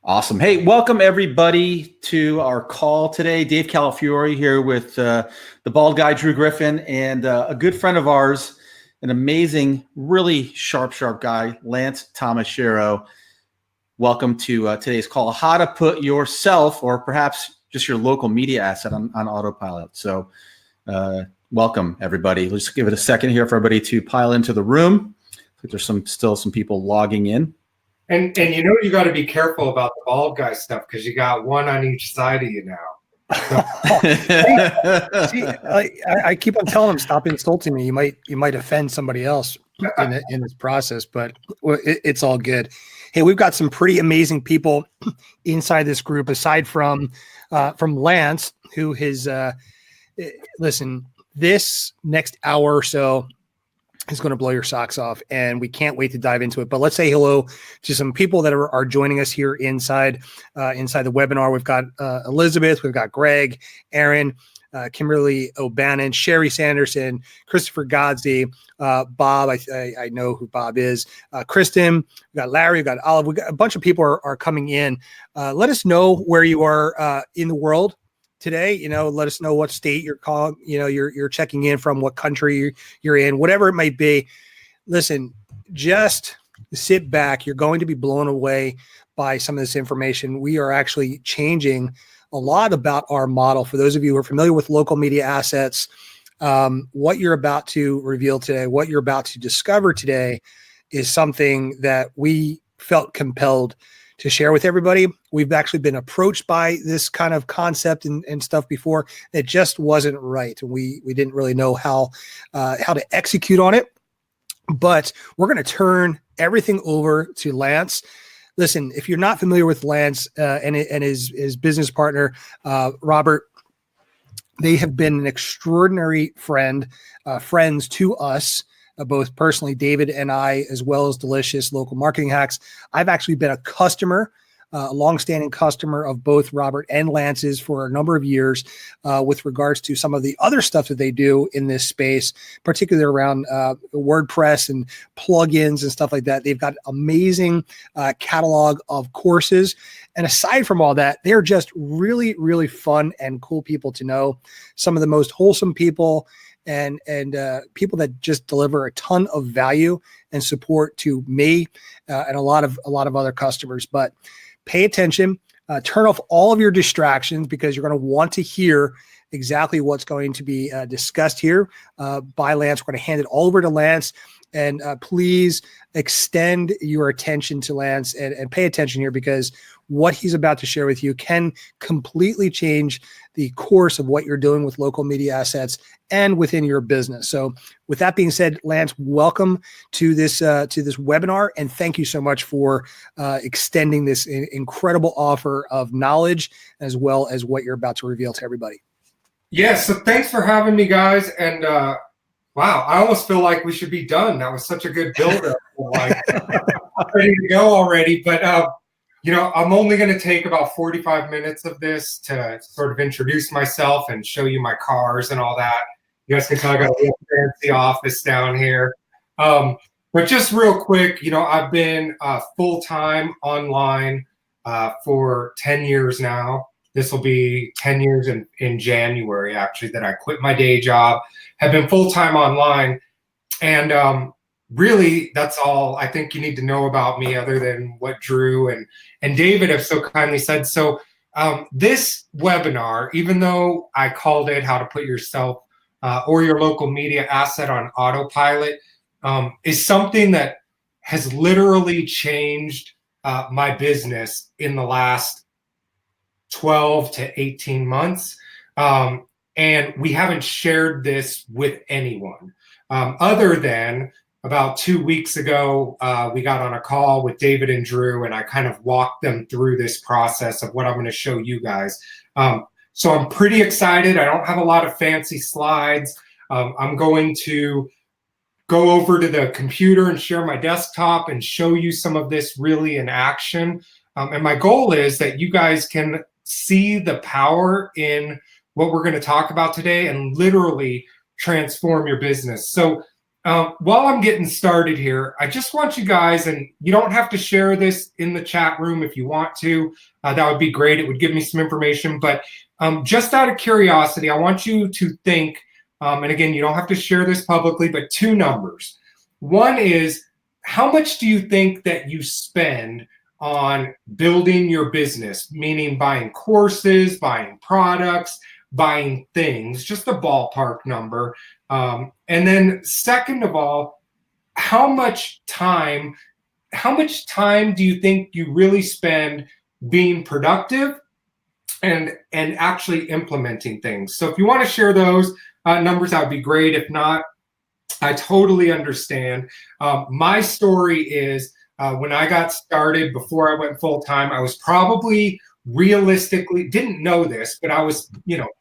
Awesome. Hey, welcome everybody to our call today. Dave Calafiore here with the bald guy, Drew Griffin, and a good friend of ours, an amazing, really sharp guy, Lance Tomashiro. Welcome to today's call, how to put yourself or perhaps just your local media asset on autopilot. So welcome everybody. Let's give it a second here for everybody to pile into the room. I think there's still some people logging in. And you got to be careful about the bald guy stuff because you got one on each side of you now. See, I keep on telling him, stop insulting me. You might offend somebody else in this process, but it's all good. Hey, we've got some pretty amazing people inside this group, aside from Lance, who has listen, this next hour or so is going to blow your socks off, and we can't wait to dive into it. But let's say hello to some people that are joining us here inside the webinar. We've got Elizabeth, we've got Greg, Aaron, Kimberly O'Bannon, Sherry Sanderson, Christopher Godsey, Bob. I know who Bob is. Kristen, we've got Larry, we've got Olive. We've got a bunch of people are coming in. Let us know where you are in the world today. Let us know what state you're calling, you're checking in from, what country you're in, whatever it might be. Listen, just sit back. You're going to be blown away by some of this information. We are actually changing a lot about our model. For those of you who are familiar with local media assets, what you're about to reveal today, what you're about to discover today is something that we felt compelled to share with everybody. We've actually been approached by this kind of concept and stuff before. It just wasn't right. We didn't really know how to execute on it, but we're going to turn everything over to Lance. Listen, if you're not familiar with Lance and his business partner, Robert, they have been an extraordinary friends to us, both personally, David and I, as well as Delicious Local Marketing Hacks. I've actually been a customer, a longstanding customer of both Robert and Lance's for a number of years with regards to some of the other stuff that they do in this space, particularly around WordPress and plugins and stuff like that. They've got amazing catalog of courses. And aside from all that, they're just really, really fun and cool people to know. Some of the most wholesome people and people that just deliver a ton of value and support to me and a lot of other customers. But pay attention, turn off all of your distractions, because you're going to want to hear exactly what's going to be discussed here by Lance. We're going to hand it all over to Lance, and please extend your attention to Lance and pay attention here, because what he's about to share with you can completely change the course of what you're doing with local media assets and within your business. So with that being said, Lance, welcome to this webinar, and thank you so much for extending this incredible offer of knowledge, as well as what you're about to reveal to everybody. Yeah, so thanks for having me, guys. And wow, I almost feel like we should be done. That was such a good build-up. Like, ready to go already. But I'm only going to take about 45 minutes of this to sort of introduce myself and show you my cars and all that. You guys can tell I got a real fancy office down here. But just real quick, I've been full-time online for 10 years now. This will be 10 years in January, actually, that I quit my day job, have been full-time online. And really, that's all I think you need to know about me, other than what Drew and David have so kindly said. So this webinar, even though I called it How to Put Yourself or Your Local Media Asset on Autopilot, is something that has literally changed my business in the last 12 to 18 months. And we haven't shared this with anyone other than about 2 weeks ago. We got on a call with David and Drew, and I kind of walked them through this process of what I'm going to show you guys. So I'm pretty excited. I don't have a lot of fancy slides. I'm going to go over to the computer and share my desktop and show you some of this really in action. And my goal is that you guys can see the power in what we're going to talk about today and literally transform your business. So While I'm getting started here, I just want you guys, and you don't have to share this in the chat room if you want to. That would be great. It would give me some information. But just out of curiosity, I want you to think, and again, you don't have to share this publicly, but two numbers. One is, how much do you think that you spend on building your business, meaning buying courses, buying products, buying things, just a ballpark number. And then second of all, how much time do you think you really spend being productive and actually implementing things? So if you want to share those numbers, that would be great. If not, I totally understand. My story is when I got started, before I went full time, I was probably realistically, didn't know this, but I was,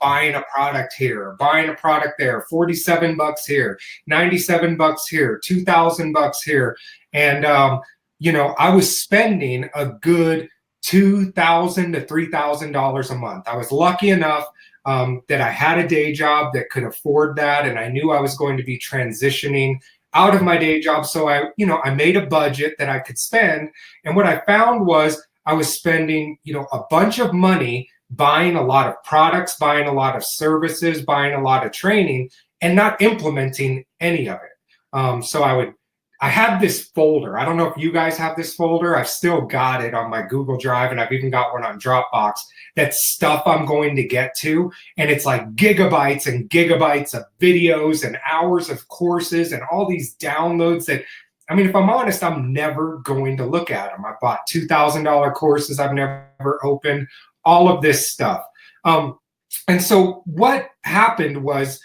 buying a product here, buying a product there, 47 bucks here, 97 bucks here, 2,000 bucks here. And, I was spending a good $2,000 to $3,000 a month. I was lucky enough that I had a day job that could afford that. And I knew I was going to be transitioning out of my day job. So I made a budget that I could spend. And what I found was I was spending, a bunch of money buying a lot of products, buying a lot of services, buying a lot of training, and not implementing any of it. So I had this folder. I don't know if you guys have this folder. I've still got it on my Google Drive, and I've even got one on Dropbox. That's stuff I'm going to get to. And it's like gigabytes and gigabytes of videos and hours of courses and all these downloads that, if I'm honest, I'm never going to look at them. I bought $2,000 courses I've never opened, all of this stuff. And so what happened was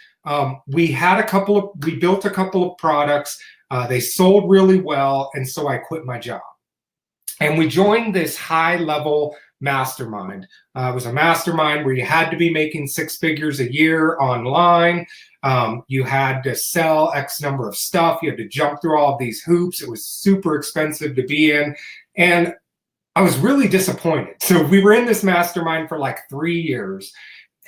we built a couple of products. They sold really well. And so I quit my job. And we joined this high-level mastermind. It was a mastermind where you had to be making 6 figures a year online. You had to sell X number of stuff. You had to jump through all of these hoops. It was super expensive to be in. And I was really disappointed. So we were in this mastermind for like 3 years.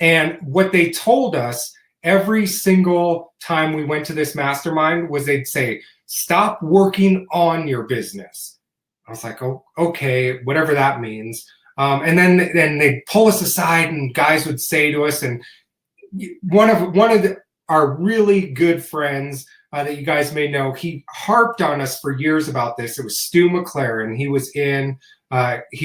And what they told us every single time we went to this mastermind was they'd say, stop working on your business. I was like, oh, okay, whatever that means. And then they'd pull us aside and guys would say to us, and one of our really good friends that you guys may know, he harped on us for years about this. It was Stu McLaren. He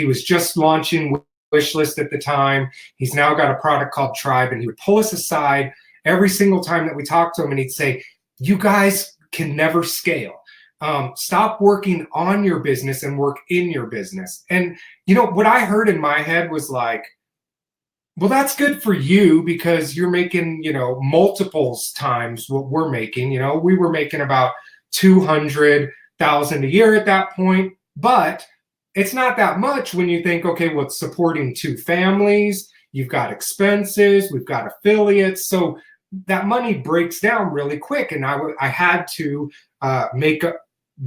was just launching Wishlist at the time. He's now got a product called Tribe, and he would pull us aside every single time that we talked to him, and he'd say, you guys can never scale. Stop working on your business and work in your business. And what I heard in my head was like, well, that's good for you because you're making, multiples times what we're making. We were making about 200,000 a year at that point, but it's not that much when you think, okay, well, it's supporting 2 families. You've got expenses, we've got affiliates. So that money breaks down really quick. And I had to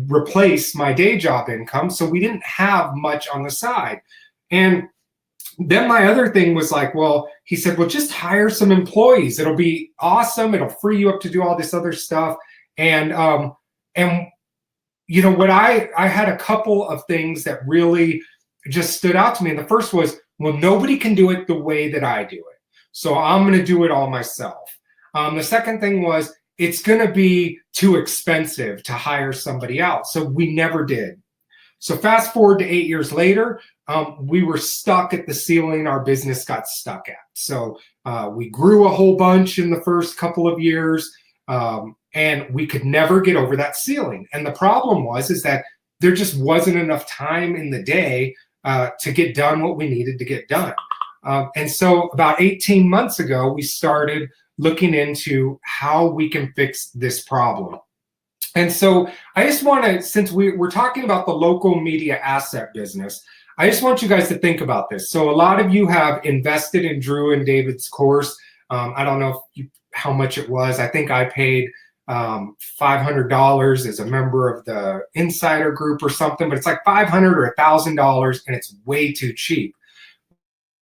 replace my day job income. So we didn't have much on the side. And then my other thing was like, well, he said, well, just hire some employees. It'll be awesome. It'll free you up to do all this other stuff. And what I had a couple of things that really just stood out to me. And the first was, well, nobody can do it the way that I do it. So I'm going to do it all myself. The second thing was, it's going to be too expensive to hire somebody else. So we never did. So fast forward to 8 years later, we were stuck at the ceiling our business got stuck at. So we grew a whole bunch in the first couple of years, and we could never get over that ceiling. And the problem is that there just wasn't enough time in the day to get done what we needed to get done. And so about 18 months ago, we started looking into how we can fix this problem. And so I just want to, since we're talking about the local media asset business, I just want you guys to think about this. So a lot of you have invested in Drew and David's course. I don't know how much it was. I think I paid $500 as a member of the insider group or something, but it's like $500 or $1,000, and it's way too cheap.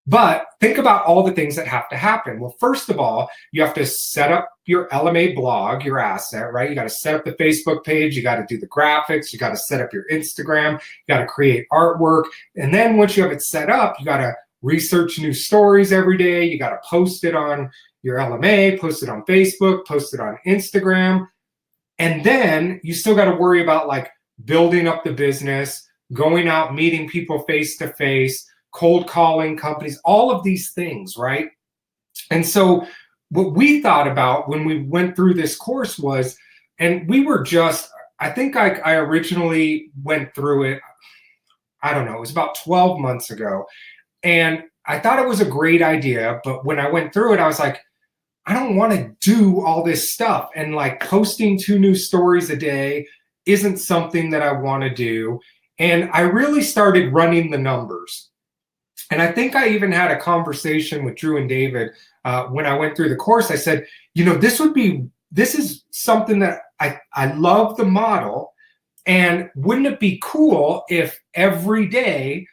But think about all the things that have to happen. Well, first of all, you have to set up your LMA blog, your asset, right? You got to set up the Facebook page. You got to do the graphics. You got to set up your Instagram. You got to create artwork. And then once you have it set up, you got to research new stories every day. You got to post it on your LMA, post it on Facebook, post it on Instagram. And then you still got to worry about like building up the business, going out, meeting people face to face, cold calling companies, all of these things, right? And so what we thought about when we went through this course was, and we were just, I think I originally went through it, I don't know, it was about 12 months ago. And I thought it was a great idea, but when I went through it, I was like, I don't want to do all this stuff. And like posting 2 new stories a day isn't something that I want to do. And I really started running the numbers. And I think I even had a conversation with Drew and David when I went through the course. I said, you know, this is something that I love the model. And wouldn't it be cool if every day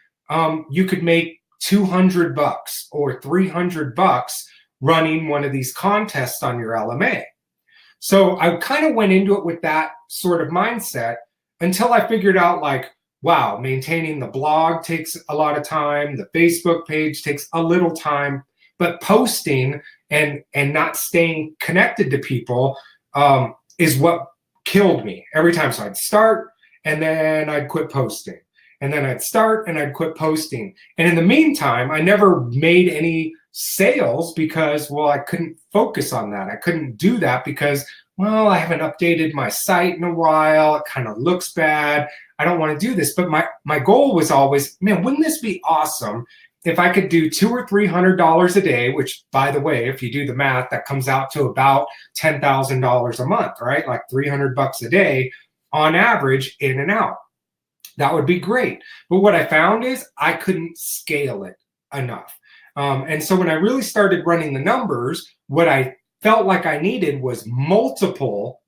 you could make $200 or $300 running one of these contests on your LMA? So I kind of went into it with that sort of mindset until I figured out like, wow, maintaining the blog takes a lot of time. The Facebook page takes a little time, but posting and not staying connected to people is what killed me every time. So I'd start and then I'd quit posting. And then I'd start and I'd quit posting. And in the meantime, I never made any sales because, well, I couldn't focus on that. I couldn't do that because, well, I haven't updated my site in a while. It kind of looks bad. I don't want to do this. But my goal was always, man, wouldn't this be awesome if I could do $200 or $300 a day, which, by the way, if you do the math, that comes out to about $10,000 a month, right? Like $300 a day on average, in and out. That would be great. But what I found is I couldn't scale it enough. And so when I really started running the numbers, what I felt like I needed was multiple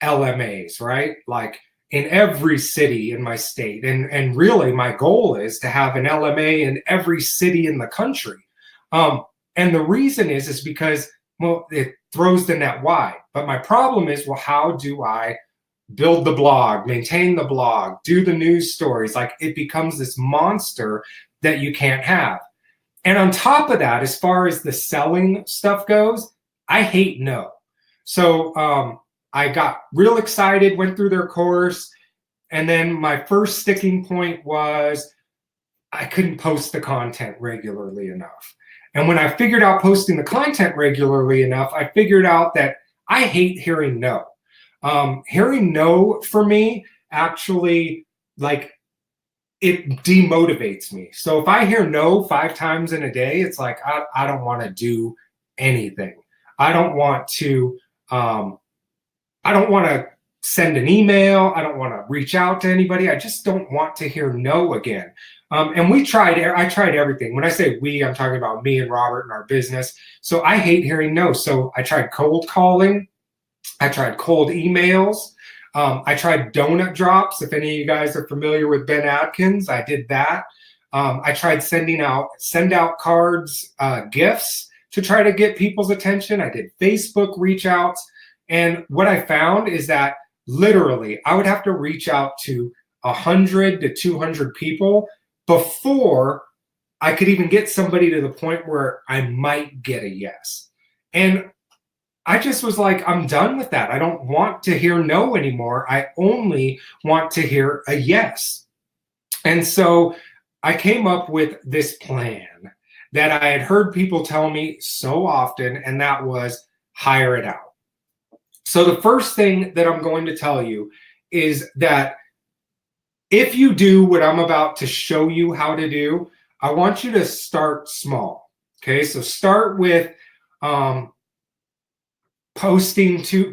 LMAs, right? Like in every city in my state. And really my goal is to have an LMA in every city in the country. And the reason is because, well, it throws the net wide. But my problem is, well, how do I build the blog, maintain the blog, do the news stories? Like it becomes this monster that you can't have. And on top of that, as far as the selling stuff goes, I hate no. So I got real excited, went through their course. And then my first sticking point was I couldn't post the content regularly enough. And when I figured out posting the content regularly enough, I figured out that I hate hearing no. Hearing no for me actually, like, it demotivates me. So if I hear no 5 times in a day, it's like I don't want to do anything. I don't want to send an email. I don't want to reach out to anybody. I just don't want to hear no again. And I tried everything. When I say we, I'm talking about me and Robert and our business. So I hate hearing no. So I tried cold calling. I tried cold emails. I tried donut drops. If any of you guys are familiar with Ben Adkins, I did that. I tried send out cards, gifts to try to get people's attention. I did Facebook reach outs. And what I found is that literally I would have to reach out to 100 to 200 people before I could even get somebody to the point where I might get a yes. And I just was like, I'm done with that. I don't want to hear no anymore. I only want to hear a yes. And so I came up with this plan that I had heard people tell me so often, and that was hire it out. So the first thing that I'm going to tell you is that if you do what I'm about to show you how to do, I want you to start small. Okay, so start with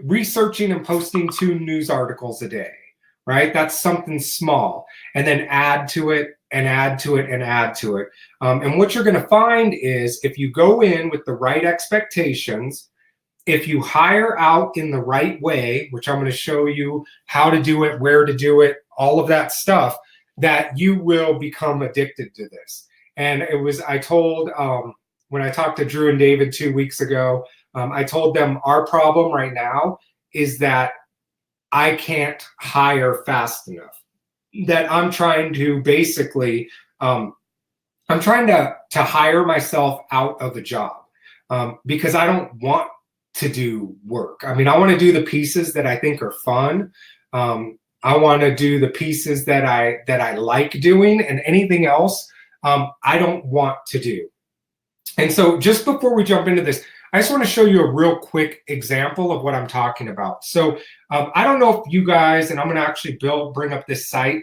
researching and posting 2 news articles a day, right? That's something small. And then add to it and add to it and add to it. And what you're going to find is if you go in with the right expectations, if you hire out in the right way, which I'm going to show you how to do it, where to do it, all of that stuff, that you will become addicted to this. And I told, when I talked to Drew and David 2 weeks ago, I told them our problem right now is that I can't hire fast enough. That I'm trying to basically, I'm trying to hire myself out of a job because I don't want to do work. I mean, I want to do the pieces that I think are fun. I want to do the pieces that I like doing, and anything else I don't want to do. And so just before we jump into this, I just want to show you a real quick example of what I'm talking about. So I don't know if you guys, and I'm going to actually bring up this site.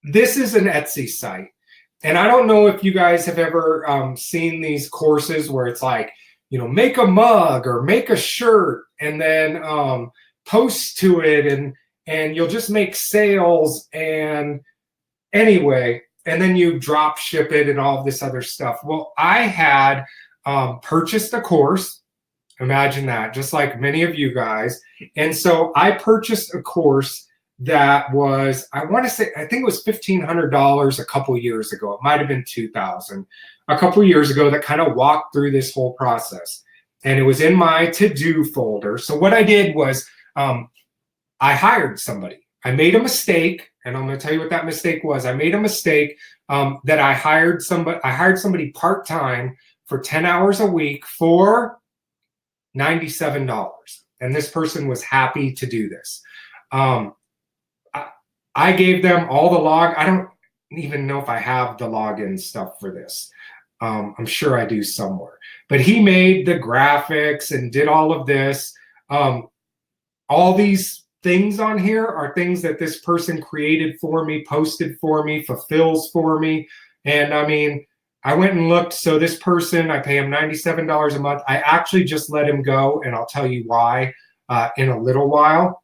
This is an Etsy site. And I don't know if you guys have ever seen these courses where it's like, you know, make a mug or make a shirt and then post to it, and you'll just make sales, and anyway, and then you drop ship it and all of this other stuff. Well, I had purchased a course. Imagine that, just like many of you guys. And so I purchased a course that was, I think it was $1,500 a couple years ago. It might have been $2,000 a couple years ago, that kind of walked through this whole process. And it was in my to-do folder. So what I did was I hired somebody. I made a mistake, and I'm going to tell you what that mistake was. I made a mistake that I hired somebody part-time for 10 hours a week for $97. And this person was happy to do this. I gave them all the I don't even know if I have the login stuff for this. I'm sure I do somewhere. But he made the graphics and did all of this. All these things on here are things that this person created for me, posted for me, fulfills for me. And I mean, I went and looked. So this person, I pay him $97 a month. I actually just let him go, and I'll tell you why in a little while.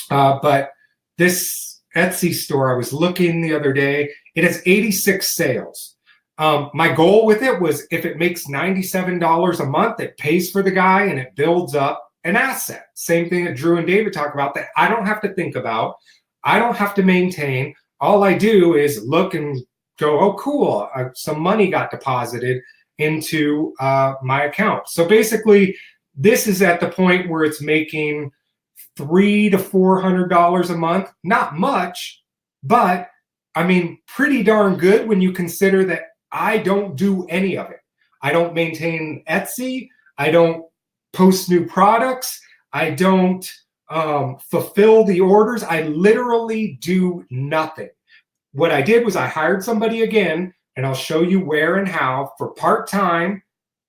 But this Etsy store, I was looking the other day, it has 86 sales. My goal with it was, if it makes $97 a month, it pays for the guy and it builds up an asset. Same thing that Drew and David talk about, that I don't have to think about. I don't have to maintain. All I do is look and go, oh, cool, some money got deposited into my account. So basically, this is at the point where it's making $300 to $400 a month. Not much, but I mean, pretty darn good when you consider that I don't do any of it. I don't maintain Etsy. I don't post new products. I don't fulfill the orders. I literally do nothing. What I did was I hired somebody again, and I'll show you where and how, for part-time,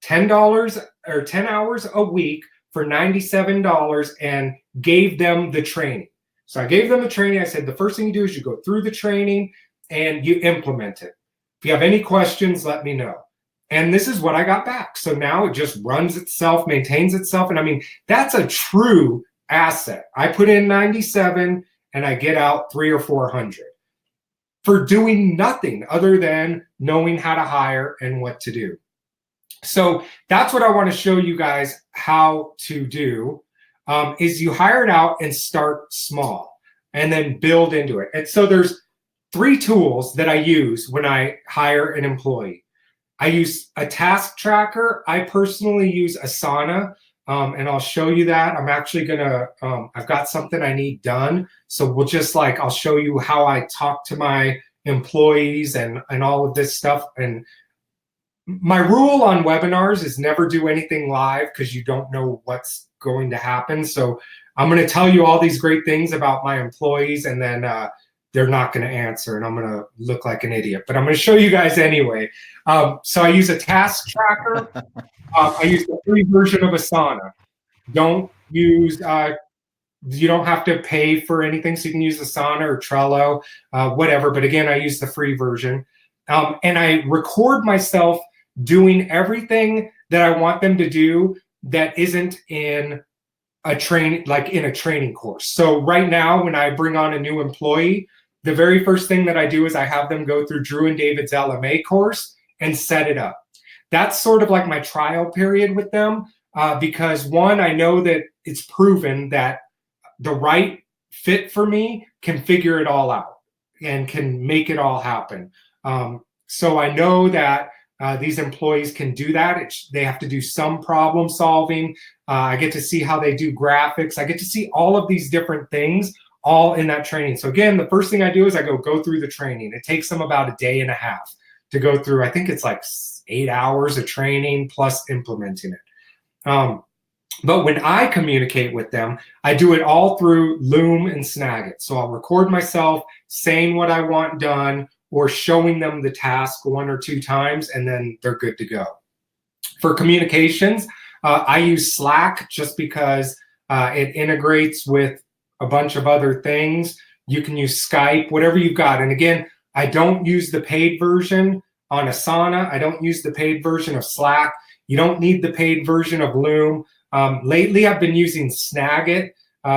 $10 or 10 hours a week for $97, and gave them the training. So I gave them the training. I said, the first thing you do is you go through the training and you implement it. If you have any questions, let me know. And this is what I got back. So now it just runs itself, maintains itself. And I mean, that's a true asset. I put in 97 and I get out 300 or 400 for doing nothing other than knowing how to hire and what to do. So that's what I want to show you guys how to do, is you hire it out and start small and then build into it. And so there's 3 tools that I use when I hire an employee. I use a task tracker. I personally use Asana, and I'll show you that. I'm actually gonna, I've got something I need done. So we'll just I'll show you how I talk to my employees and all of this stuff. And my rule on webinars is never do anything live, because you don't know what's going to happen. So I'm going to tell you all these great things about my employees, and then they're not going to answer, and I'm going to look like an idiot. But I'm going to show you guys anyway. So I use a task tracker. I use the free version of Asana. Don't use, you don't have to pay for anything, so you can use Asana or Trello, whatever. But again, I use the free version. And I record myself doing everything that I want them to do that isn't in a training course. So right now, when I bring on a new employee, the very first thing that I do is I have them go through Drew and David's LMA course and set it up. That's sort of like my trial period with them, because one, I know that it's proven that the right fit for me can figure it all out and can make it all happen. So I know that these employees can do that. They have to do some problem solving. I get to see how they do graphics. I get to see all of these different things all in that training. So again, the first thing I do is I go through the training. It takes them about a day and a half to go through. I think it's like 8 hours of training plus implementing it. But when I communicate with them, I do it all through Loom and Snagit. So I'll record myself saying what I want done or showing them the task 1 or 2 times, and then they're good to go. For communications, I use Slack just because it integrates with a bunch of other things. You can use Skype, whatever you've got. And again, I don't use the paid version on Asana. I don't use the paid version of Slack. You don't need the paid version of Loom. Lately, I've been using Snagit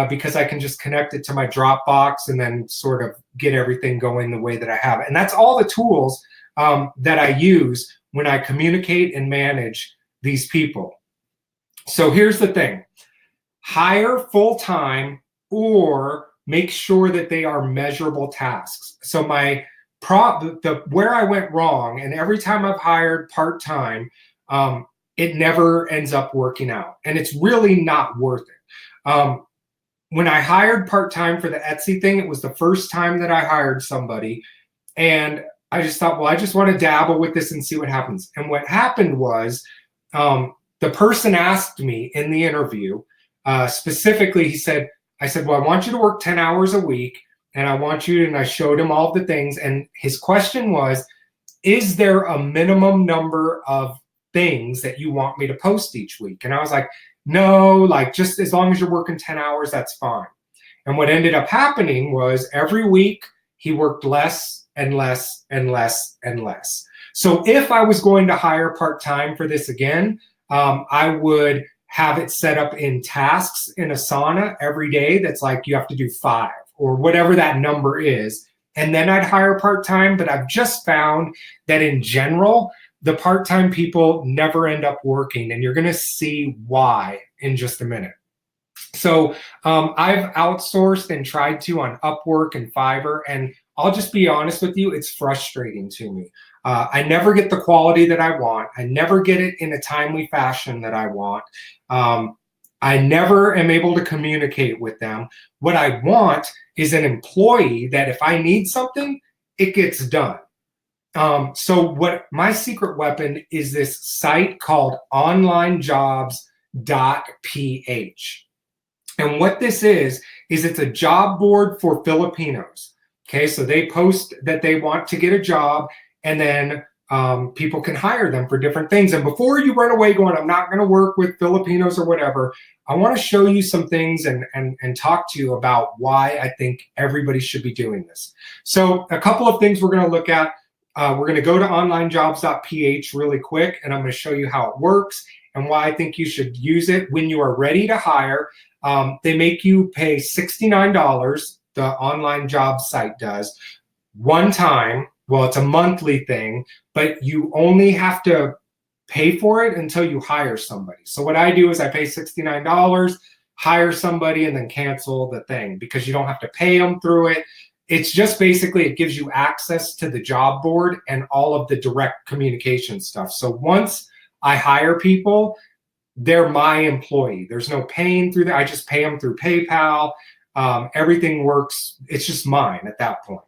because I can just connect it to my Dropbox and then sort of get everything going the way that I have it. And that's all the tools that I use when I communicate and manage these people. So here's the thing. Hire full-time or make sure that they are measurable tasks. So where I went wrong, and every time I've hired part-time, it never ends up working out. And it's really not worth it. When I hired part-time for the Etsy thing, it was the first time that I hired somebody. And I just thought, well, I just want to dabble with this and see what happens. And what happened was the person asked me in the interview, specifically, I said, well, I want you to work 10 hours a week. And I want you, and I showed him all the things. And his question was, is there a minimum number of things that you want me to post each week? And I was like, no, like just as long as you're working 10 hours, that's fine. And what ended up happening was every week he worked less and less and less and less. So if I was going to hire part-time for this again, I would have it set up in tasks in Asana every day. That's like, you have to do 5 or whatever that number is. And then I'd hire part-time. But I've just found that in general, the part-time people never end up working, and you're going to see why in just a minute. So I've outsourced and tried to on Upwork and Fiverr, and I'll just be honest with you, it's frustrating to me. I never get the quality that I want. I never get it in a timely fashion that I want. I never am able to communicate with them. What I want is an employee that if I need something, it gets done. So what my secret weapon is this site called onlinejobs.ph. And what this is it's a job board for Filipinos. Okay, so they post that they want to get a job, and then people can hire them for different things. And before you run away going, I'm not going to work with Filipinos or whatever, I want to show you some things and talk to you about why I think everybody should be doing this. So a couple of things we're going to look at. We're going to go to onlinejobs.ph really quick, and I'm going to show you how it works and why I think you should use it when you are ready to hire. They make you pay $69, the online job site does, one time. Well, it's a monthly thing, but you only have to pay for it until you hire somebody. So what I do is I pay $69, hire somebody, and then cancel the thing because you don't have to pay them through it. It's just basically it gives you access to the job board and all of the direct communication stuff. So once I hire people, they're my employee. There's no paying through that. I just pay them through PayPal. Everything works. It's just mine at that point.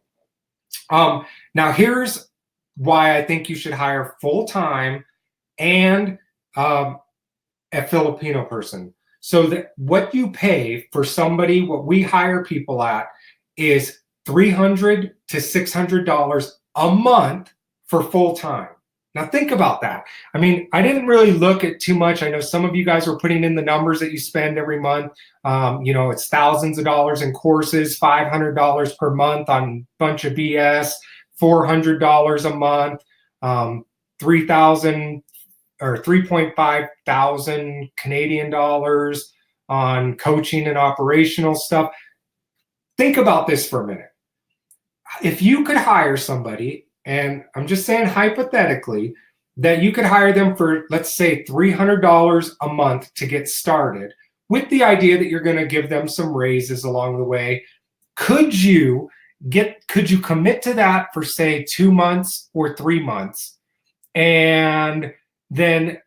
Now here's why I think you should hire full-time and a Filipino person. So that what you pay for somebody, what we hire people at is $300 to $600 a month for full-time. Now think about that. I mean, I didn't really look at too much. I know some of you guys were putting in the numbers that you spend every month. It's thousands of dollars in courses, $500 per month on a bunch of BS, $400 a month, 3,000 or 3.5 thousand Canadian dollars on coaching and operational stuff. Think about this for a minute. If you could hire somebody, and I'm just saying hypothetically, that you could hire them for, let's say, $300 a month to get started, with the idea that you're going to give them some raises along the way, could you, could you commit to that for say 2 months or 3 months, and then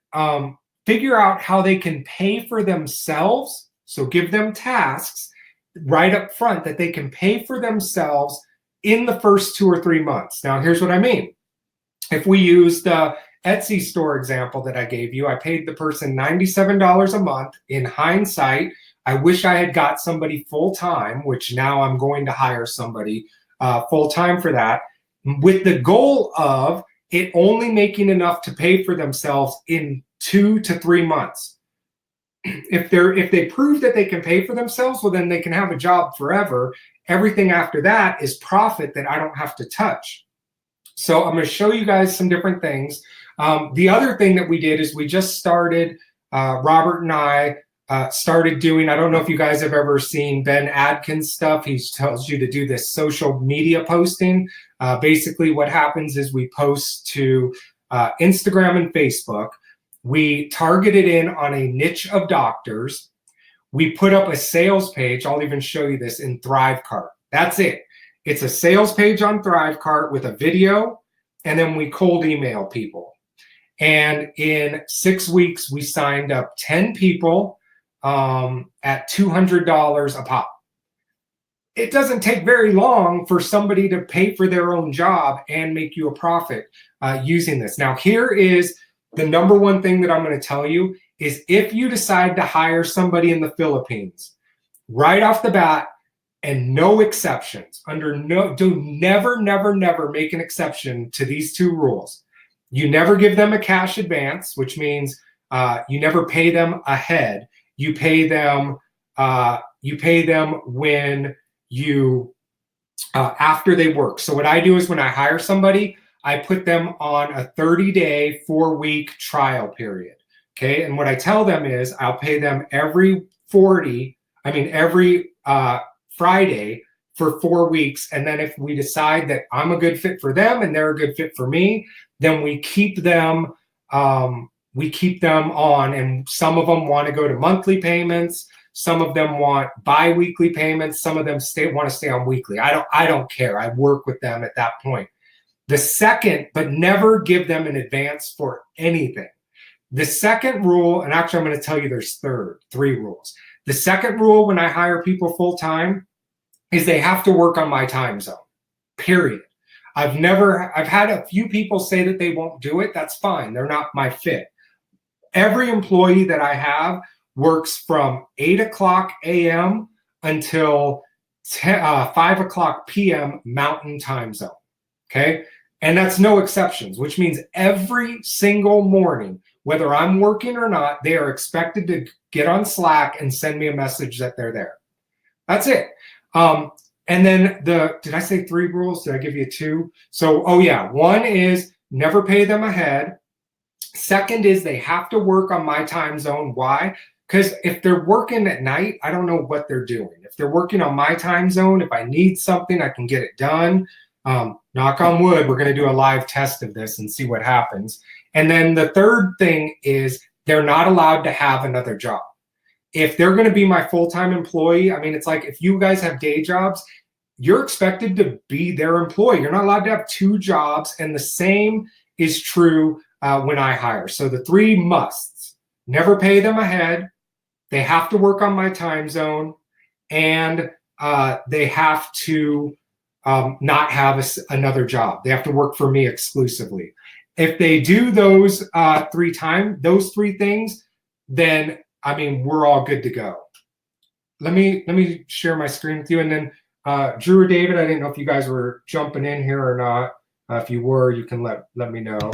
figure out how they can pay for themselves. So give them tasks right up front that they can pay for themselves in the first 2 or 3 months. Now, here's what I mean. If we use the Etsy store example that I gave you, I paid the person $97 a month. In hindsight, I wish I had got somebody full-time, which now I'm going to hire somebody full-time for that, with the goal of it only making enough to pay for themselves in 2 to 3 months. If they prove that they can pay for themselves, well, then they can have a job forever. Everything after that is profit that I don't have to touch. So I'm going to show you guys some different things. The other thing that we did is we just started, Robert and I started doing, I don't know if you guys have ever seen Ben Adkins stuff. He tells you to do this social media posting. Basically what happens is we post to Instagram and Facebook. We target it in on a niche of doctors. We put up a sales page. I'll even show you this in ThriveCart. That's it. It's a sales page on ThriveCart with a video, and then we cold email people. And in 6 weeks, we signed up 10 people at $200 a pop. It doesn't take very long for somebody to pay for their own job and make you a profit using this. Now, here is the number one thing that I'm going to tell you is if you decide to hire somebody in the Philippines, right off the bat, and no exceptions, never make an exception to these 2 rules. You never give them a cash advance, which means you never pay them ahead. You pay them when you after they work. So what I do is when I hire somebody, I put them on a 30-day, 4-week trial period. Okay, and what I tell them is I'll pay them every Friday for 4 weeks, and then if we decide that I'm a good fit for them and they're a good fit for me, then we keep them on. And some of them want to go to monthly payments. Some of them want bi-weekly payments. Some of them want to stay on weekly. I don't care. I work with them at that point. The second, but never give them an advance for anything. The second rule, and actually I'm going to tell you there's 3 rules. The second rule when I hire people full-time is they have to work on my time zone, period. I've had a few people say that they won't do it. That's fine. They're not my fit. Every employee that I have works from 8 o'clock a.m. until 5 o'clock p.m. Mountain Time Zone, okay? And that's no exceptions, which means every single morning, whether I'm working or not, they are expected to get on Slack and send me a message that they're there. That's it. And then did I say 3 rules? Did I give you 2? So, 1 is never pay them ahead. Second is they have to work on my time zone. Why? Because if they're working at night, I don't know what they're doing. If they're working on my time zone, if I need something, I can get it done. Knock on wood, we're going to do a live test of this and see what happens. And then the third thing is they're not allowed to have another job. If they're going to be my full-time employee, I mean, it's like if you guys have day jobs, you're expected to be their employee. You're not allowed to have 2 jobs. And the same is true when I hire. So the 3 musts: never pay them ahead, they have to work on my time zone, and they have to not have another job. They have to work for me exclusively. If they do those 3 things, then I mean we're all good to go. Let me share my screen with you, and then Drew or David, I didn't know if you guys were jumping in here or not. If you were, you can let me know.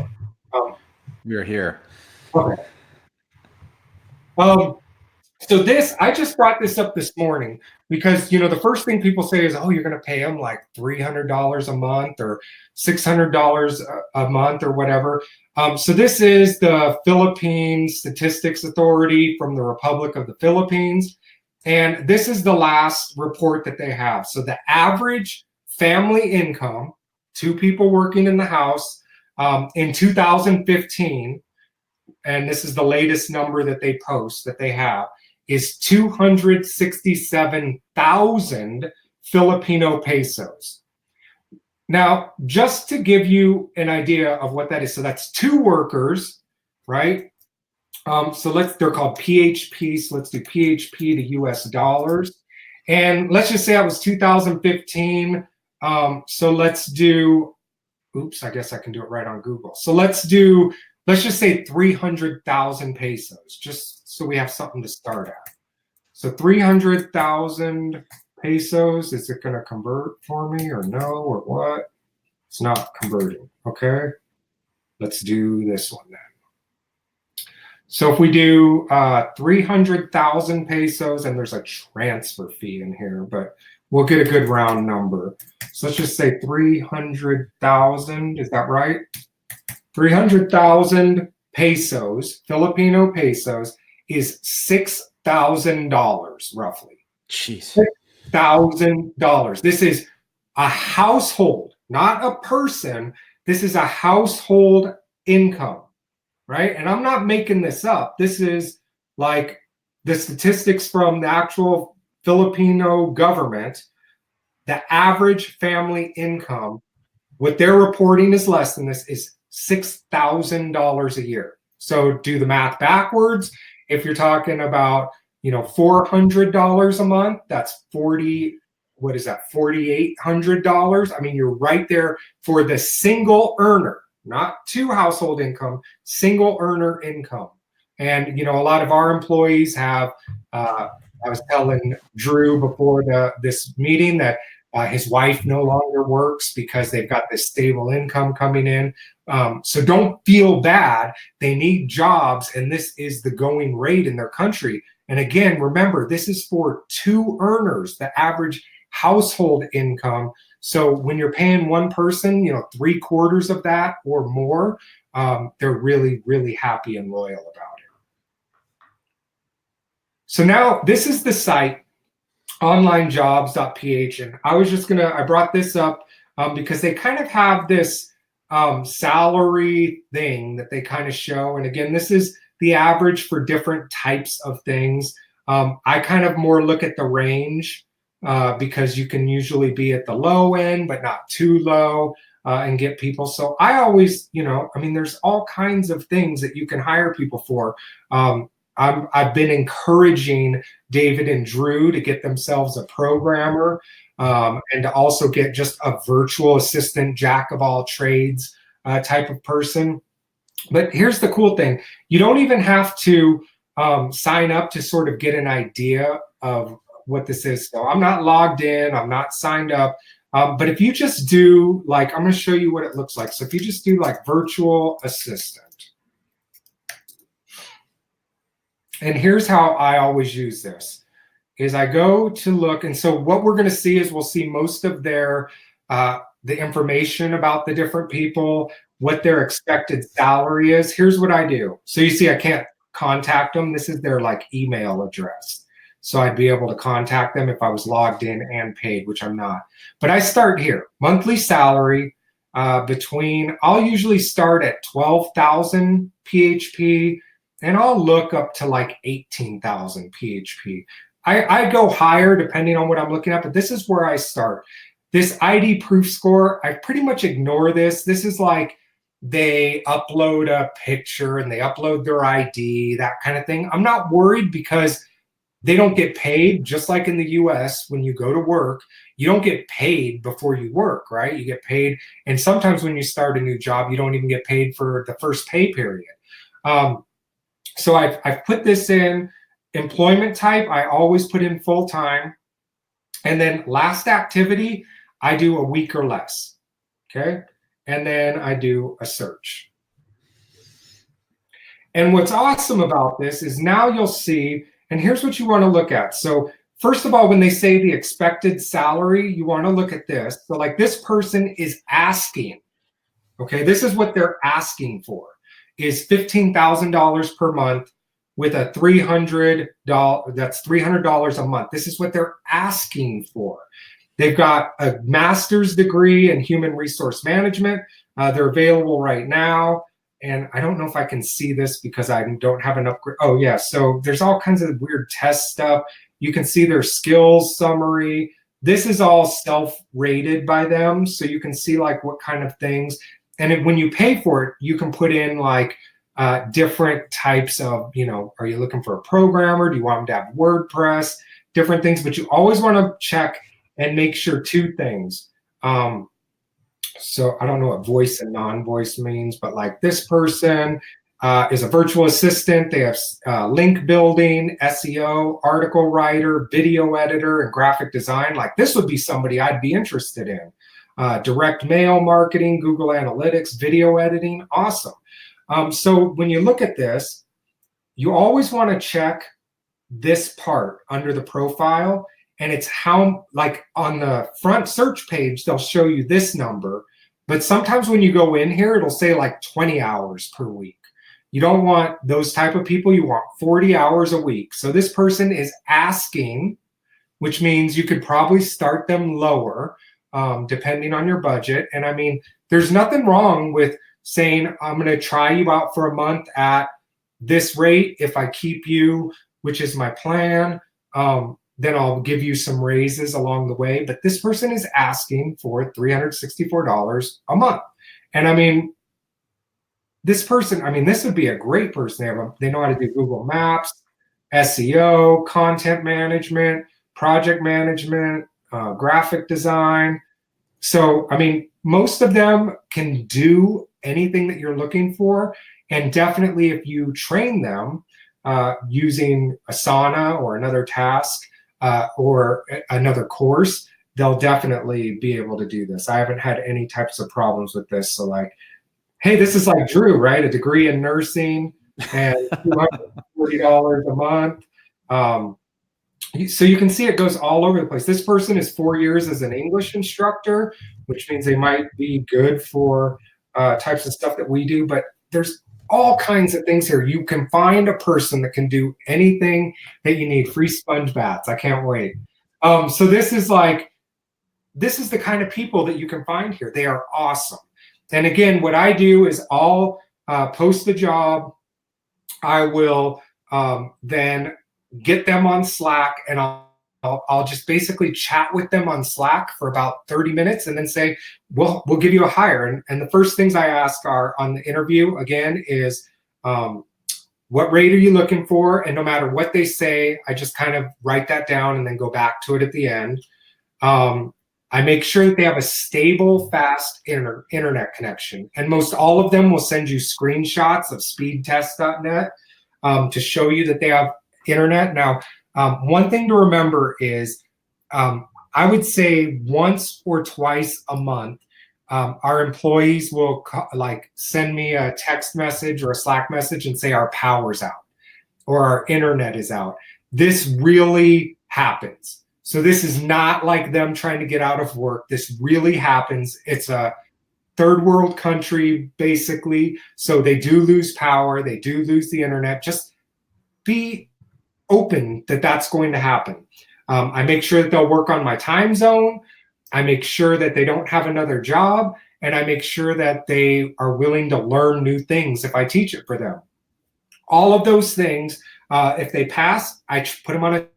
You're here. Okay. So I just brought this up this morning because, the first thing people say is, oh, you're going to pay them like $300 a month or $600 a month or whatever. So this is the Philippine Statistics Authority from the Republic of the Philippines. And this is the last report that they have. So the average family income, 2 people working in the house, in 2015, and this is the latest number that they have, is 267,000 Filipino pesos. Now, just to give you an idea of what that is, so that's 2 workers, right? So they're called PHP. So let's do PHP to US dollars. And let's just say that was 2015. So let's do, oops, I guess I can do it right on Google. So let's just say 300,000 pesos, just so we have something to start at. So 300,000 pesos, is it going to convert for me or no, or what? It's not converting. Okay. Let's do this one then. So if we do 300,000 pesos, and there's a transfer fee in here, but we'll get a good round number. So let's just say 300,000. Is that right? 300,000 pesos, Filipino pesos, is $6,000 roughly. Jeez. $6,000. This is a household, not a person. This is a household income, right? And I'm not making this up. This is like the statistics from the actual Filipino government. The average family income, what they're reporting is less than this, is $6,000 a year. So do the math backwards. If you're talking about, $400 a month, that's $4,800. I mean, you're right there for the single earner, not 2 household income, single earner income. And, a lot of our employees have, I was telling Drew before this meeting that his wife no longer works because they've got this stable income coming in. So don't feel bad. They need jobs, and this is the going rate in their country. And again, remember, this is for 2 earners, the average household income. So when you're paying one person, 3/4 of that or more, they're really, really happy and loyal about it. So now this is the site, onlinejobs.ph, and I brought this up because they kind of have this salary thing that they kind of show. And again, this is the average for different types of things. I kind of more look at the range because you can usually be at the low end, but not too low, and get people. So I always, there's all kinds of things that you can hire people for. I've been encouraging David and Drew to get themselves a programmer, and to also get just a virtual assistant, jack of all trades type of person. But here's the cool thing. You don't even have to sign up to sort of get an idea of what this is. So I'm not logged in. I'm not signed up. But if you just do, I'm going to show you what it looks like. So if you just do virtual assistant. And here's how I always use this, is I go to look. And so what we're going to see is we'll see most of their, the information about the different people, what their expected salary is. Here's what I do. So you see, I can't contact them. This is their email address. So I'd be able to contact them if I was logged in and paid, which I'm not. But I start here, monthly salary I'll usually start at 12,000 PHP, and I'll look up to 18,000 PHP. I go higher depending on what I'm looking at, but this is where I start. This ID proof score, I pretty much ignore this. This is they upload a picture and they upload their ID, that kind of thing. I'm not worried because they don't get paid, just like in the US, when you go to work, you don't get paid before you work, right? You get paid, and sometimes when you start a new job, you don't even get paid for the first pay period. So I've put this in. Employment type, I always put in full-time. And then last activity, I do a week or less, okay? And then I do a search. And what's awesome about this is now you'll see, and here's what you want to look at. So first of all, when they say the expected salary, you want to look at this. So this person is asking, okay, this is what they're asking for, is $15,000 per month with a $300, that's $300 a month. This is what they're asking for. They've got a master's degree in human resource management. They're available right now. And I don't know if I can see this because I don't have an upgrade. Oh yeah, so there's all kinds of weird test stuff. You can see their skills summary, This is all self-rated by them, so you can see like what kind of things. And when you pay for it, you can put in like different types of, are you looking for a programmer? Do you want them to have WordPress? Different things, but you always want to check and make sure two things. So I don't know what voice and non-voice means, but like this person is a virtual assistant. They have link building, SEO, article writer, video editor, and graphic design. Like this would be somebody I'd be interested in. Direct mail marketing, Google Analytics, video editing, awesome. So when you look at this, you always want to check this part under the profile, and it's how, like on the front search page, they'll show you this number, but sometimes when you go in here, it'll say like 20 hours per week. You don't want those type of people. You want 40 hours a week. So this person is asking, which means you could probably start them lower, depending on your budget. And I mean, there's nothing wrong with saying, I'm going to try you out for a month at this rate. If I keep you, which is my plan, then I'll give you some raises along the way. But this person is asking for $364 a month. And I mean, this person, I mean, this would be a great person. They know how to do Google Maps, SEO, content management, project management, graphic design. So, I mean, most of them can do anything that you're looking for. And definitely if you train them using Asana or another task or another course, they'll definitely be able to do this. I haven't had any types of problems with this. So like, hey, this is like Drew, right? A degree in nursing and $240 a month. So you can see it goes all over the place. This person is 4 years as an English instructor, which means they might be good for types of stuff that we do, but there's all kinds of things here. You can find a person that can do anything that you need. Free sponge baths. I can't wait. So this is the kind of people that you can find here. They are awesome. And again, what I do is I'll post the job. I will then get them on Slack, and I'll just basically chat with them on Slack for about 30 minutes and then say, we'll give you a hire. And the first things I ask are on the interview, again, is what rate are you looking for? And no matter what they say, I just kind of write that down and then go back to it at the end. I make sure that they have a stable, fast internet connection. And most all of them will send you screenshots of speedtest.net to show you that they have internet. Now, one thing to remember is I would say once or twice a month, our employees will send me a text message or a Slack message and say our power's out or our internet is out. This really happens. So this is not like them trying to get out of work. This really happens. It's a third world country, basically. So they do lose power. They do lose the internet. Just be open that that's going to happen. I make sure that they'll work on my time zone. I make sure that they don't have another job. And I make sure that they are willing to learn new things if I teach it for them. All of those things, if they pass, I put them on a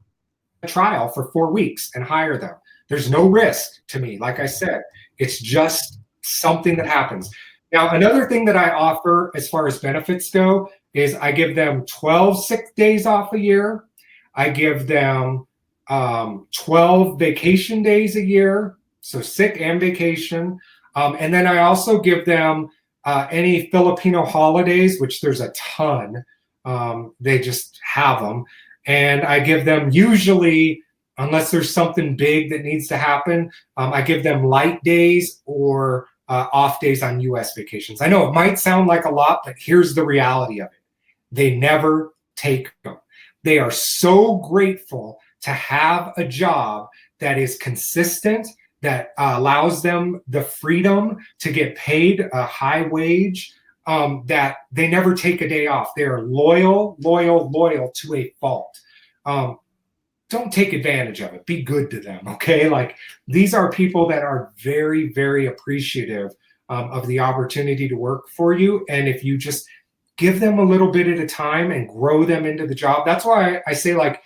trial for 4 weeks and hire them. There's no risk to me. Like I said, it's just something that happens. Now, another thing that I offer as far as benefits go is I give them 12 sick days off a year. I give them 12 vacation days a year, so sick and vacation. And then I also give them any Filipino holidays, which there's a ton. They just have them. And I give them usually, unless there's something big that needs to happen, I give them light days or off days on US vacations. I know it might sound like a lot, but here's the reality of it. They never take them. They are so grateful to have a job that is consistent, that allows them the freedom to get paid a high wage, that they never take a day off. They are loyal to a fault. Don't take advantage of it. Be good to them, okay? Like, these are people that are very, very appreciative of the opportunity to work for you. And if you just give them a little bit at a time and grow them into the job, that's why I say, like,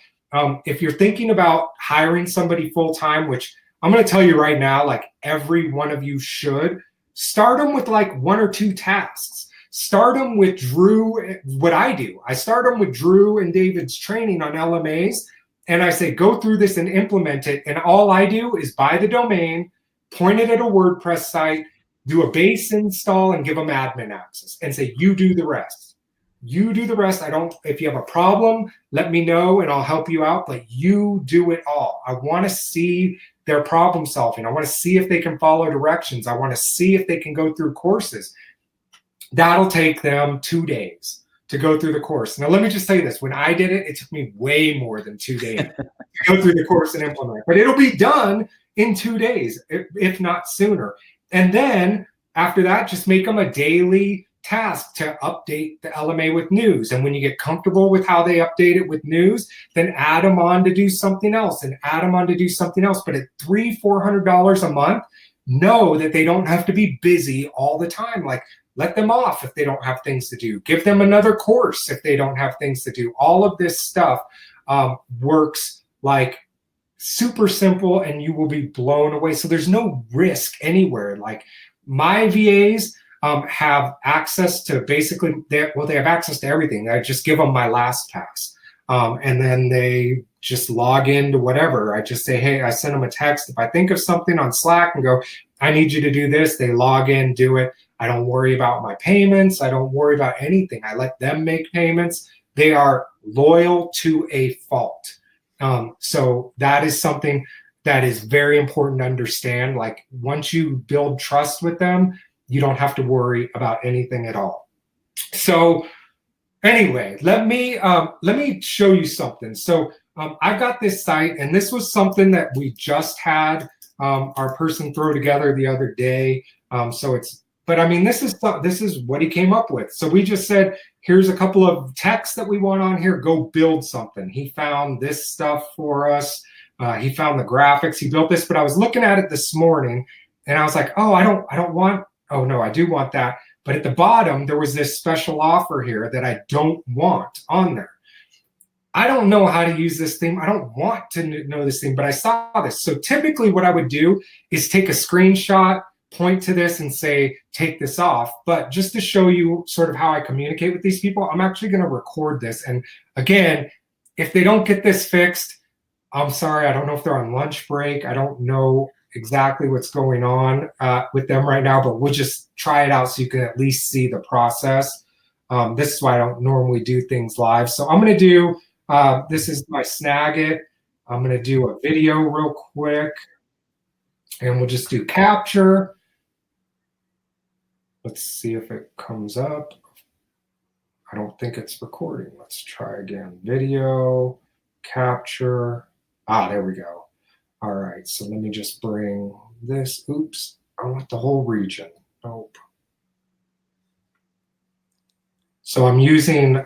if you're thinking about hiring somebody full-time, which I'm going to tell you right now, like every one of you should start them with like 1 or 2 tasks. Start them with Drew. What I do, I start them with Drew and David's training on LMAs. And I say, go through this and implement it. And all I do is buy the domain, point it at a WordPress site, do a base install, and give them admin access and say, you do the rest. You do the rest. If you have a problem, let me know and I'll help you out, but you do it all. I want to see their problem solving. I want to see if they can follow directions. I want to see if they can go through courses. That'll take them 2 days to go through the course. Now, let me just say this. When I did it, it took me way more than 2 days to go through the course and implement. But it'll be done in 2 days, if not sooner. And then after that, just make them a daily task to update the LMA with news. And when you get comfortable with how they update it with news, then add them on to do something else and add them on to do something else. But at $300-400 a month, know that they don't have to be busy all the time. Like, let them off if they don't have things to do. Give them another course if they don't have things to do. All of this stuff works like super simple, and you will be blown away. So there's no risk anywhere. Like, my VAs have access to basically, they have access to everything. I just give them my LastPass. And then they just log into whatever. I just say, hey, I send them a text. If I think of something on Slack and go, I need you to do this, they log in, do it. I don't worry about my payments. I don't worry about anything. I let them make payments. They are loyal to a fault. So that is something that is very important to understand. Like, once you build trust with them, you don't have to worry about anything at all. So anyway, let me show you something. So I've got this site, and this was something that we just had our person throw together the other day. But I mean, this is what he came up with. So we just said, here's a couple of texts that we want on here. Go build something. He found this stuff for us. He found the graphics. He built this. But I was looking at it this morning, and I was like, oh, I don't want. Oh no, I do want that. But at the bottom, there was this special offer here that I don't want on there. I don't know how to use this thing. I don't want to know this thing, but I saw this. So typically what I would do is take a screenshot, point to this and say, take this off. But just to show you sort of how I communicate with these people, I'm actually going to record this. And again, if they don't get this fixed, I'm sorry. I don't know if they're on lunch break. I don't know exactly what's going on with them right now, but we'll just try it out so you can at least see the process. This is why I don't normally do things live. So I'm going to do, this is my Snagit. I'm going to do a video real quick, and we'll just do capture. Let's see if it comes up. I don't think it's recording. Let's try again. Video, capture. There we go. All right, so let me just bring this. Oops, I want the whole region. Nope. So I'm using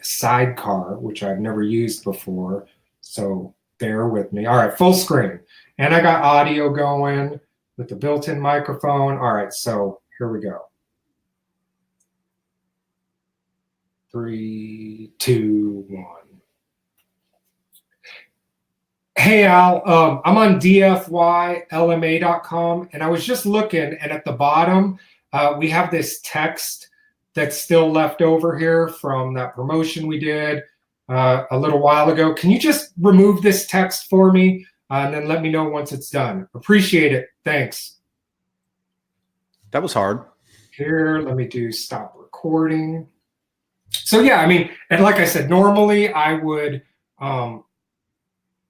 Sidecar, which I've never used before. So bear with me. All right, full screen. And I got audio going with the built-in microphone. All right, so here we go. 3, 2, 1. Hey, Al, I'm on dfylma.com, and I was just looking, and at the bottom, we have this text that's still left over here from that promotion we did a little while ago. Can you just remove this text for me, and then let me know once it's done? Appreciate it. Thanks. That was hard. Here, let me do stop recording. So yeah, I mean, and like I said, normally I would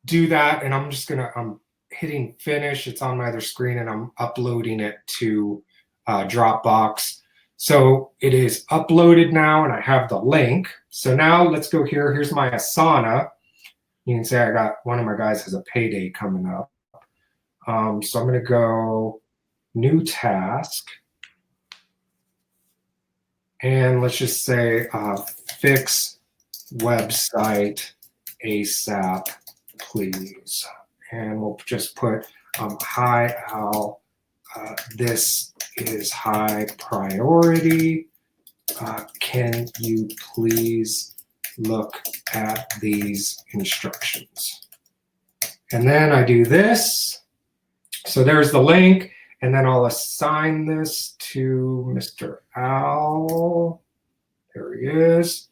do that, and I'm hitting finish. It's on my other screen, and I'm uploading it to Dropbox. So it is uploaded now, and I have the link. So now let's go here. Here's my Asana. You can say I got one of my guys has a payday coming up. So I'm going to go new task. And let's just say fix website ASAP, please. And we'll just put, hi, Al, this is high priority. Can you please look at these instructions? And then I do this. So there's the link, and then I'll assign this to Mr. Al. There he is.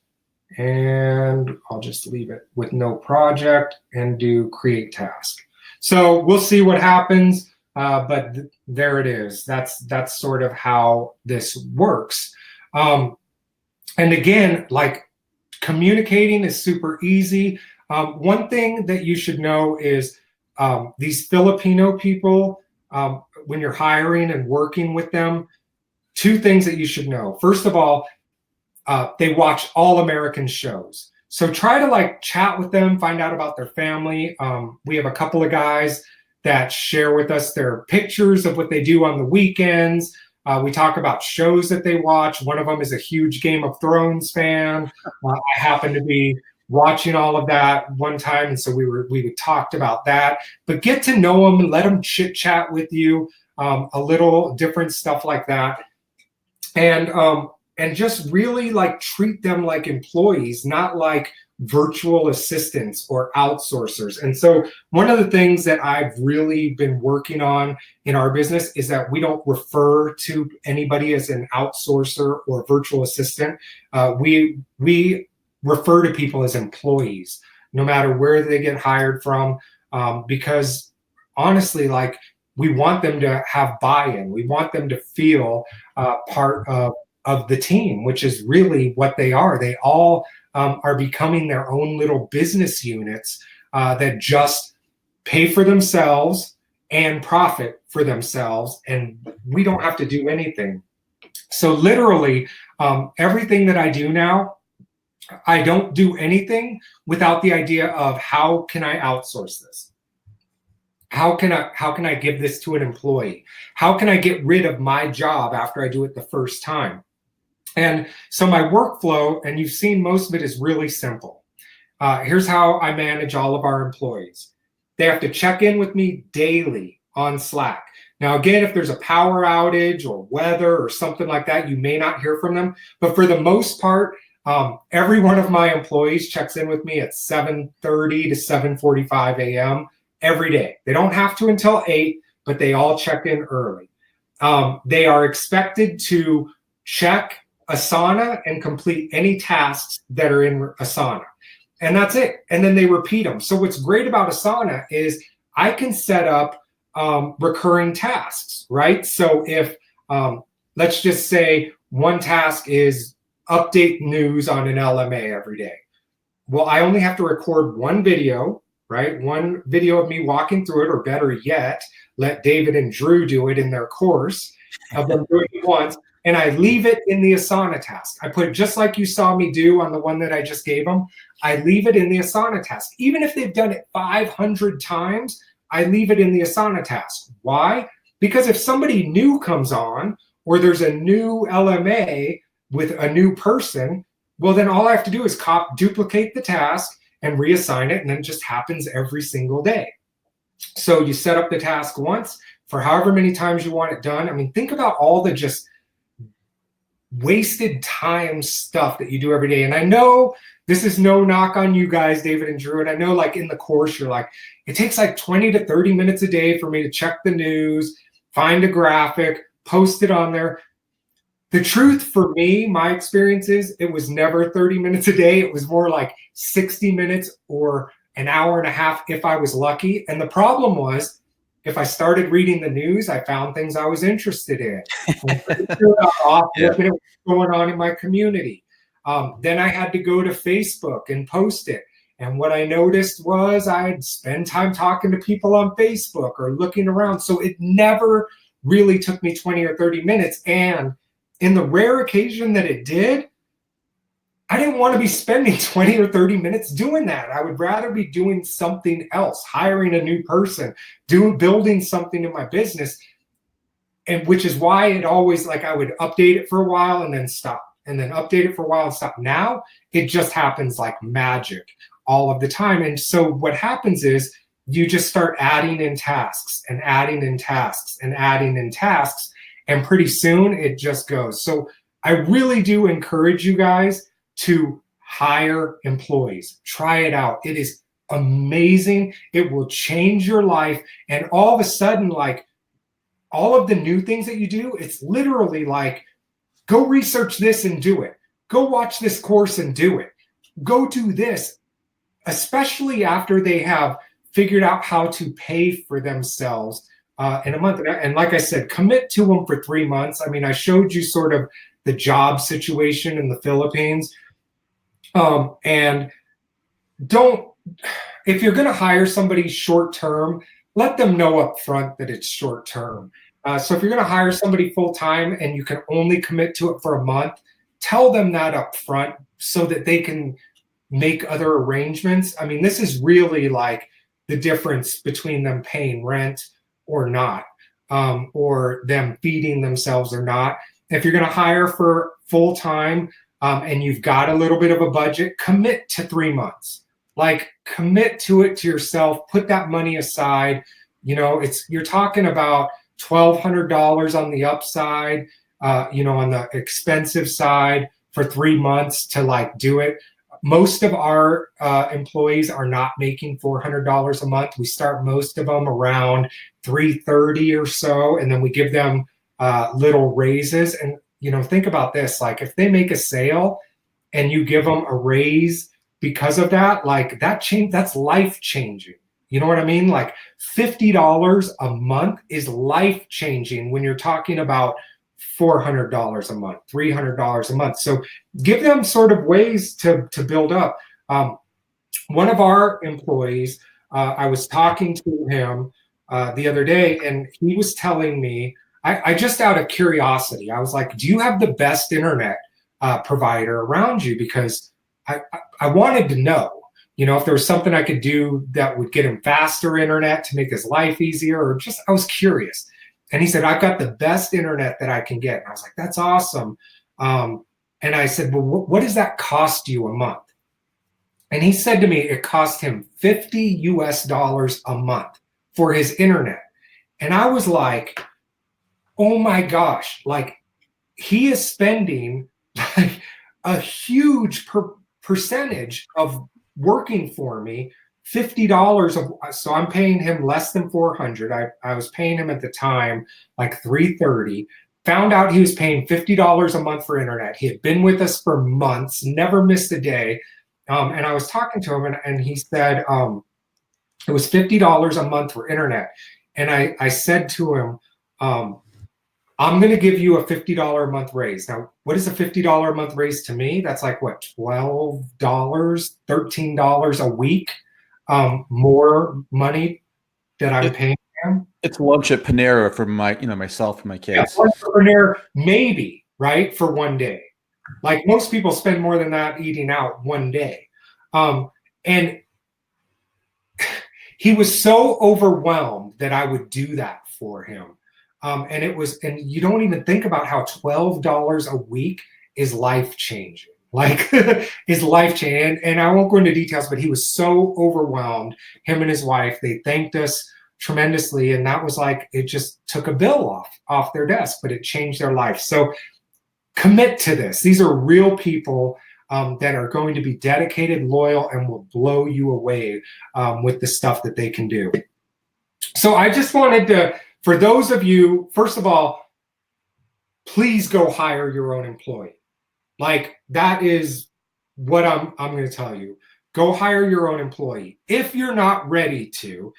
And I'll just leave it with no project and do create task. So we'll see what happens, but there it is. That's sort of how this works. And again, like, communicating is super easy. One thing that you should know is these Filipino people, when you're hiring and working with them, two things that you should know. First of all, they watch all American shows. So try to like chat with them, find out about their family. We have a couple of guys that share with us their pictures of what they do on the weekends. We talk about shows that they watch. One of them is a huge Game of Thrones fan. I happen to be watching all of that one time, and so we talked about that. But get to know them and let them chit chat with you, a little different stuff like that, and just really like treat them like employees, not like virtual assistants or outsourcers. And so one of the things that I've really been working on in our business is that we don't refer to anybody as an outsourcer or virtual assistant. We refer to people as employees, no matter where they get hired from, because honestly, like, we want them to have buy-in. We want them to feel part of the team, which is really what they are. They all are becoming their own little business units that just pay for themselves and profit for themselves, and we don't have to do anything. So literally, everything that I do now, I don't do anything without the idea of how can I outsource this? How can I give this to an employee? How can I get rid of my job after I do it the first time? And so my workflow, and you've seen most of it, is really simple. Here's how I manage all of our employees. They have to check in with me daily on Slack. Now, again, if there's a power outage or weather or something like that, you may not hear from them. But for the most part, every one of my employees checks in with me at 7:30 to 7:45 a.m. every day. They don't have to until 8, but they all check in early. They are expected to check Asana and complete any tasks that are in Asana. And that's it. And then they repeat them. So what's great about Asana is I can set up recurring tasks, right? So if, let's just say one task is update news on an LMA every day. Well, I only have to record one video, right? One video of me walking through it, or better yet, let David and Drew do it in their course of them doing it once. And I leave it in the Asana task. I put it just like you saw me do on the one that I just gave them. I leave it in the Asana task. Even if they've done it 500 times, I leave it in the Asana task. Why? Because if somebody new comes on, or there's a new LMA with a new person, well, then all I have to do is duplicate the task and reassign it, and then it just happens every single day. So you set up the task once for however many times you want it done. I mean, think about all the just wasted time stuff that you do every day. And I know this is no knock on you guys, David and Drew, and I know, like, in the course you're like, it takes like 20 to 30 minutes a day for me to check the news, find a graphic, post it on there. The truth for me, my experience is, it was never 30 minutes a day. It was more like 60 minutes or an hour and a half if I was lucky. And the problem was, if I started reading the news, I found things I was interested in. Looking at what's going on in my community. Then I had to go to Facebook and post it. And what I noticed was I'd spend time talking to people on Facebook or looking around. So it never really took me 20 or 30 minutes. And in the rare occasion that it did, I didn't want to be spending 20 or 30 minutes doing that. I would rather be doing something else, hiring a new person, building something in my business. And which is why it always, like, I would update it for a while and then stop, and then update it for a while and stop. Now it just happens like magic all of the time. And so what happens is you just start adding in tasks and adding in tasks and adding in tasks. And pretty soon it just goes. So I really do encourage you guys to hire employees. Try it out. It is amazing. It will change your life. And all of a sudden, like, all of the new things that you do, it's literally like, go research this and do it. Go watch this course and do it. Go do this, especially after they have figured out how to pay for themselves in a month. And like I said, commit to them for 3 months. I mean, I showed you sort of the job situation in the Philippines. And if you're going to hire somebody short term, let them know up front that it's short term. So if you're going to hire somebody full time and you can only commit to it for a month, tell them that up front so that they can make other arrangements. I mean, this is really like the difference between them paying rent or not, or them feeding themselves or not. If you're going to hire for full time and you've got a little bit of a budget, commit to 3 months. Like, commit to it to yourself. Put that money aside. You know, you're talking about $1,200 on the upside, on the expensive side for 3 months to like do it. Most of our employees are not making $400 a month. We start most of them around $330 or so, and then we give them little raises. And think about this: like, if they make a sale and you give them a raise because of that, like that's life changing. You know what I mean? Like, $50 a month is life changing when you're talking about $400 a month, $300 a month. So give them sort of ways to build up. One of our employees, I was talking to him the other day, and he was telling me, I just out of curiosity, I was like, do you have the best internet provider around you? Because I wanted to know, if there was something I could do that would get him faster internet to make his life easier, or just, I was curious. And he said, I've got the best internet that I can get. And I was like, that's awesome. And I said, well, what does that cost you a month? And he said to me, it cost him $50 a month for his internet. And I was like, oh my gosh, like, he is spending like a huge percentage of working for me, $50 so I'm paying him less than $400. I was paying him at the time like $330. Found out he was paying $50 a month for internet. He had been with us for months, never missed a day. And I was talking to him, and he said it was $50 a month for internet. And I said to him, I'm going to give you a $50 a month raise. Now, what is a $50 a month raise to me? That's like, what, $12, $13 a week more money that I'm paying him? It's lunch at Panera for myself and my kids. Yeah, lunch at Panera, maybe, right, for one day. Like, most people spend more than that eating out one day. And he was so overwhelmed that I would do that for him. And you don't even think about how $12 a week is life-changing. Like, is life-changing. And I won't go into details, but he was so overwhelmed, him and his wife. They thanked us tremendously. And that was like, it just took a bill off their desk, but it changed their life. So commit to this. These are real people that are going to be dedicated, loyal, and will blow you away with the stuff that they can do. So I just wanted to, for those of you, first of all, please go hire your own employee. Like, that is what I'm going to tell you. Go hire your own employee. If you're not ready to,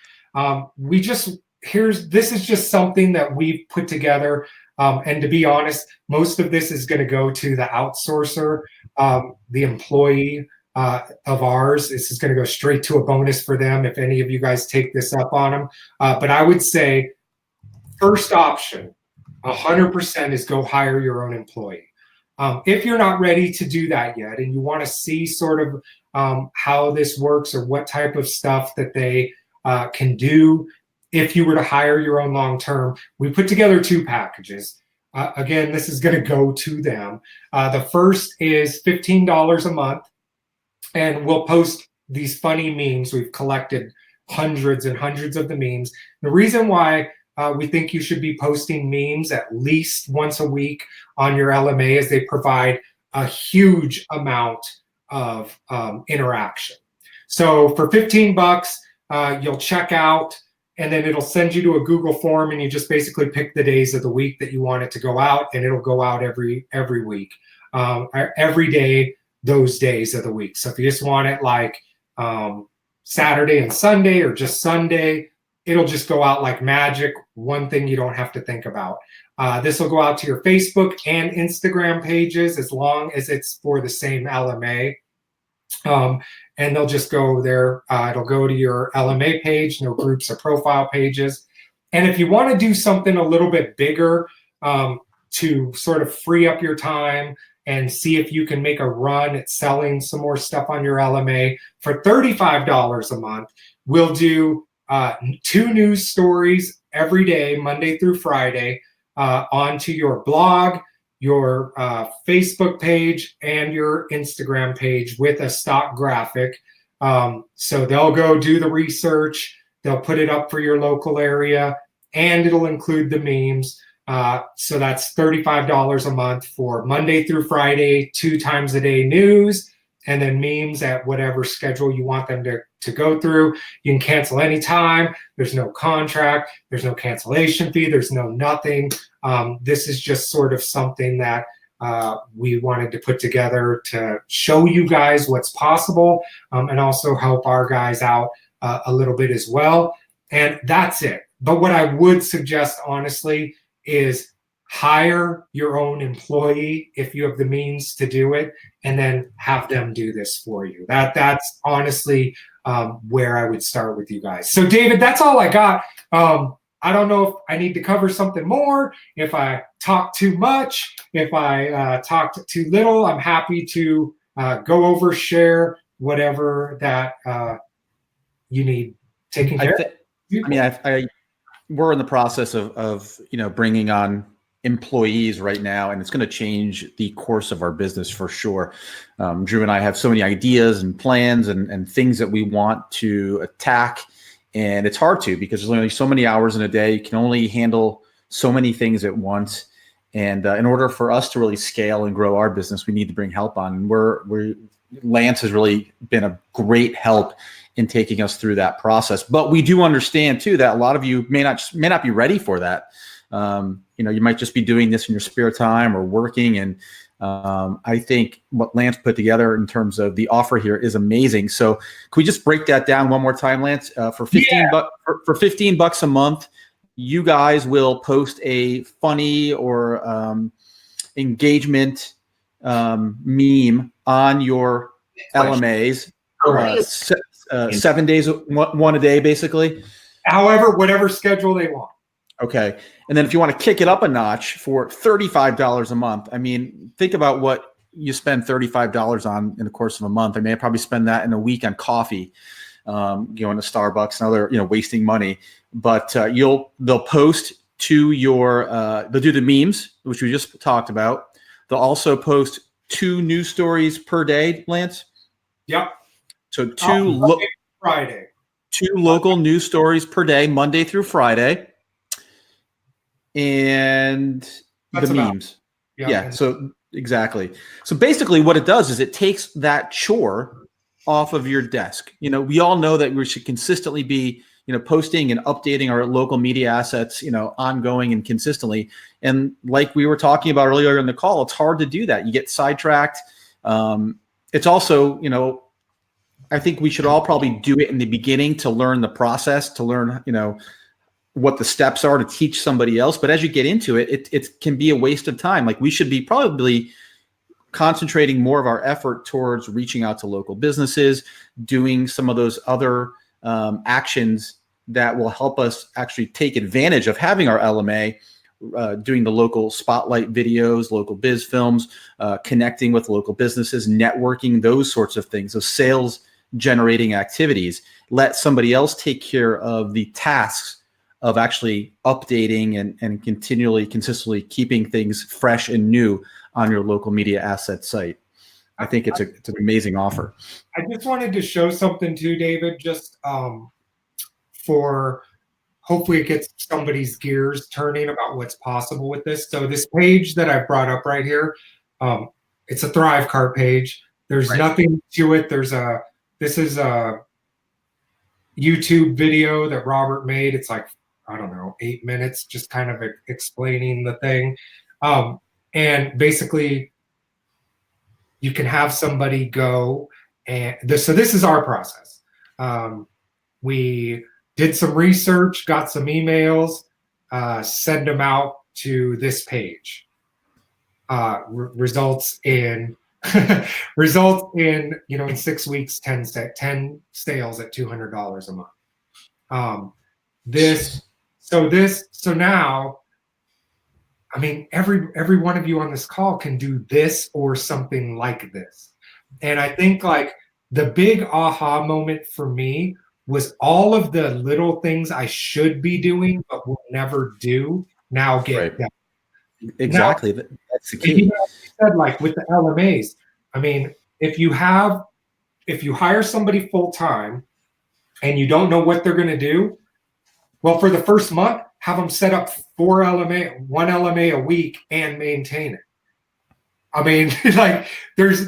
this is just something that we've put together. And to be honest, most of this is going to go to the outsourcer, the employee of ours. This is going to go straight to a bonus for them if any of you guys take this up on them. But I would say, first option, 100% is go hire your own employee. If you're not ready to do that yet, and you want to see sort of how this works or what type of stuff that they can do, if you were to hire your own long-term, we put together 2 packages. Again, this is going to go to them. The first is $15 a month, and we'll post these funny memes. We've collected hundreds and hundreds of the memes. The reason why we think you should be posting memes at least once a week on your LMA is they provide a huge amount of interaction. So for $15, you'll check out, and then it'll send you to a Google form, and you just basically pick the days of the week that you want it to go out, and it'll go out every week, every day, those days of the week. So if you just want it like Saturday and Sunday, or just Sunday, it'll just go out like magic. One thing you don't have to think about. This will go out to your Facebook and Instagram pages as long as it's for the same LMA. And they'll just go there. It'll go to your LMA page, no groups or profile pages. And if you want to do something a little bit bigger to sort of free up your time and see if you can make a run at selling some more stuff on your LMA, for $35 a month, we'll do 2 news stories every day, Monday through Friday, onto your blog, your Facebook page, and your Instagram page with a stock graphic. So they'll go do the research, they'll put it up for your local area, and it'll include the memes. So that's $35 a month for Monday through Friday, 2 times a day news, and then memes at whatever schedule you want them to go through. You can cancel anytime. There's no contract. There's no cancellation fee. There's no nothing. This is just sort of something that we wanted to put together to show you guys what's possible, and also help our guys out a little bit as well. And that's it. But what I would suggest, honestly, is hire your own employee if you have the means to do it, and then have them do this for you. That's honestly where I would start with you guys. So David, that's all I got. I don't know if I need to cover something more, if I talk too much, if I talked too little. I'm happy to go over, share whatever that you need taken care of. We're in the process of bringing on employees right now, and it's going to change the course of our business for sure. Drew and I have so many ideas and plans and things that we want to attack, and it's hard to, because there's only so many hours in a day. You can only handle so many things at once, and in order for us to really scale and grow our business, we need to bring help on. And Lance has really been a great help in taking us through that process. But we do understand too that a lot of you may not be ready for that. You might just be doing this in your spare time or working. And I think what Lance put together in terms of the offer here is amazing. So can we just break that down one more time, Lance? For $15 a month, you guys will post a funny or engagement meme on your LMAs. 7 days, one a day, basically. However, whatever schedule they want. Okay. And then if you want to kick it up a notch for $35 a month, I mean, think about what you spend $35 on in the course of a month. I mean, I probably spend that in a week on coffee, going to Starbucks and other, wasting money. But they'll post to they'll do the memes, which we just talked about. They'll also post 2 news stories per day, Lance. Yep. So 2 local news stories per day, Monday through Friday. And that's the memes. Yeah. So exactly. So basically what it does is it takes that chore off of your desk. We all know that we should consistently be, posting and updating our local media assets, ongoing and consistently. And like we were talking about earlier in the call, it's hard to do that. You get sidetracked. It's also, I think we should all probably do it in the beginning to learn the process, to learn, what the steps are to teach somebody else. But as you get into it, it can be a waste of time. Like, we should be probably concentrating more of our effort towards reaching out to local businesses, doing some of those other actions that will help us actually take advantage of having our LMA, doing the local spotlight videos, local biz films, connecting with local businesses, networking, those sorts of things, those sales generating activities. Let somebody else take care of the tasks of actually updating and consistently keeping things fresh and new on your local media asset site. I think it's an amazing offer. I just wanted to show something too, David, just for hopefully it gets somebody's gears turning about what's possible with this. So this page that I brought up right here, it's a Thrive Cart page. There's nothing to it. YouTube video that Robert made. It's like, I don't know, 8 minutes, just kind of explaining the thing. And basically, you can have somebody go and so this is our process. We did some research, got some emails, send them out to this page. Results in in 6 weeks 10 sales at $200 a month. So now, I mean, every one of you on this call can do this or something like this. And I think like the big aha moment for me was all of the little things I should be doing but will never do now get done. Exactly. Now, that's the key. You said, like with the LMAs, I mean, if you hire somebody full time and you don't know what they're going to do, well, for the first month, have them set up one LMA a week and maintain it. I mean, like this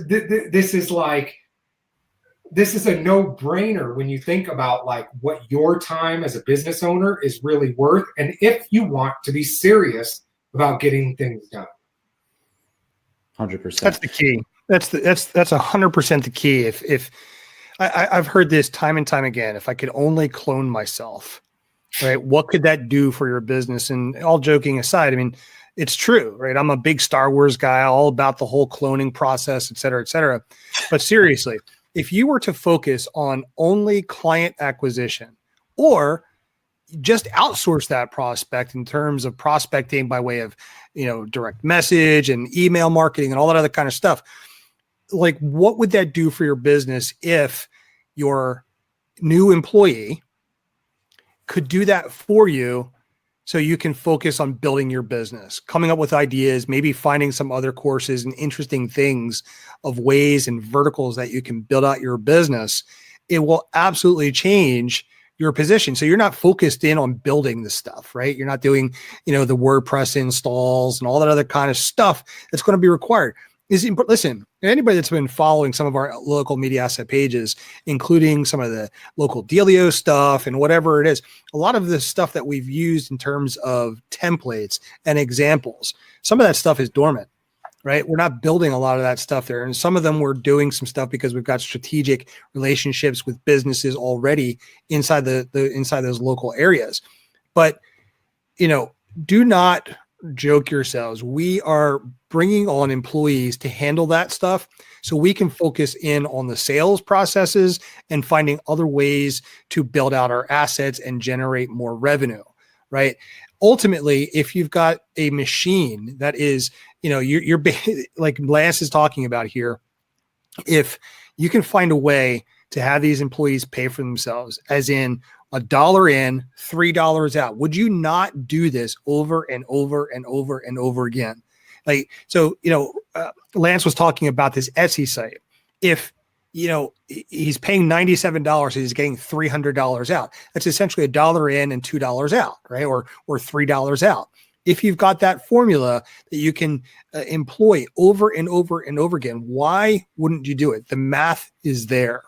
is a no-brainer when you think about like what your time as a business owner is really worth, and if you want to be serious about getting things done. 100%. That's the key. That's 100% the key. If I've heard this time and time again, if I could only clone myself, right? What could that do for your business? And all joking aside, I mean, it's true, right? I'm a big Star Wars guy, all about the whole cloning process, et cetera, et cetera. But seriously, if you were to focus on only client acquisition or just outsource that prospect in terms of prospecting by way of, direct message and email marketing and all that other kind of stuff, like what would that do for your business if your new employee could do that for you so you can focus on building your business, coming up with ideas, maybe finding some other courses and interesting things of ways and verticals that you can build out your business? It will absolutely change your position. So you're not focused in on building the stuff, right? You're not doing, the WordPress installs and all that other kind of stuff that's going to be required. Listen, anybody that's been following some of our local media asset pages, including some of the local Dealio stuff and whatever it is, a lot of the stuff that we've used in terms of templates and examples, some of that stuff is dormant, right? We're not building a lot of that stuff there. And some of them we're doing some stuff because we've got strategic relationships with businesses already inside inside those local areas. But, do not joke yourselves. We are bringing on employees to handle that stuff so we can focus in on the sales processes and finding other ways to build out our assets and generate more revenue, right? Ultimately, if you've got a machine that is, you're like Lance is talking about here, if you can find a way to have these employees pay for themselves, as in $1 in, $3 out, would you not do this over and over and over and over again? Like, so, Lance was talking about this Etsy site. If, he's paying $97, he's getting $300 out. That's essentially $1 in and $2 out, right? Or $3 out. If you've got that formula that you can employ over and over and over again, why wouldn't you do it? The math is there.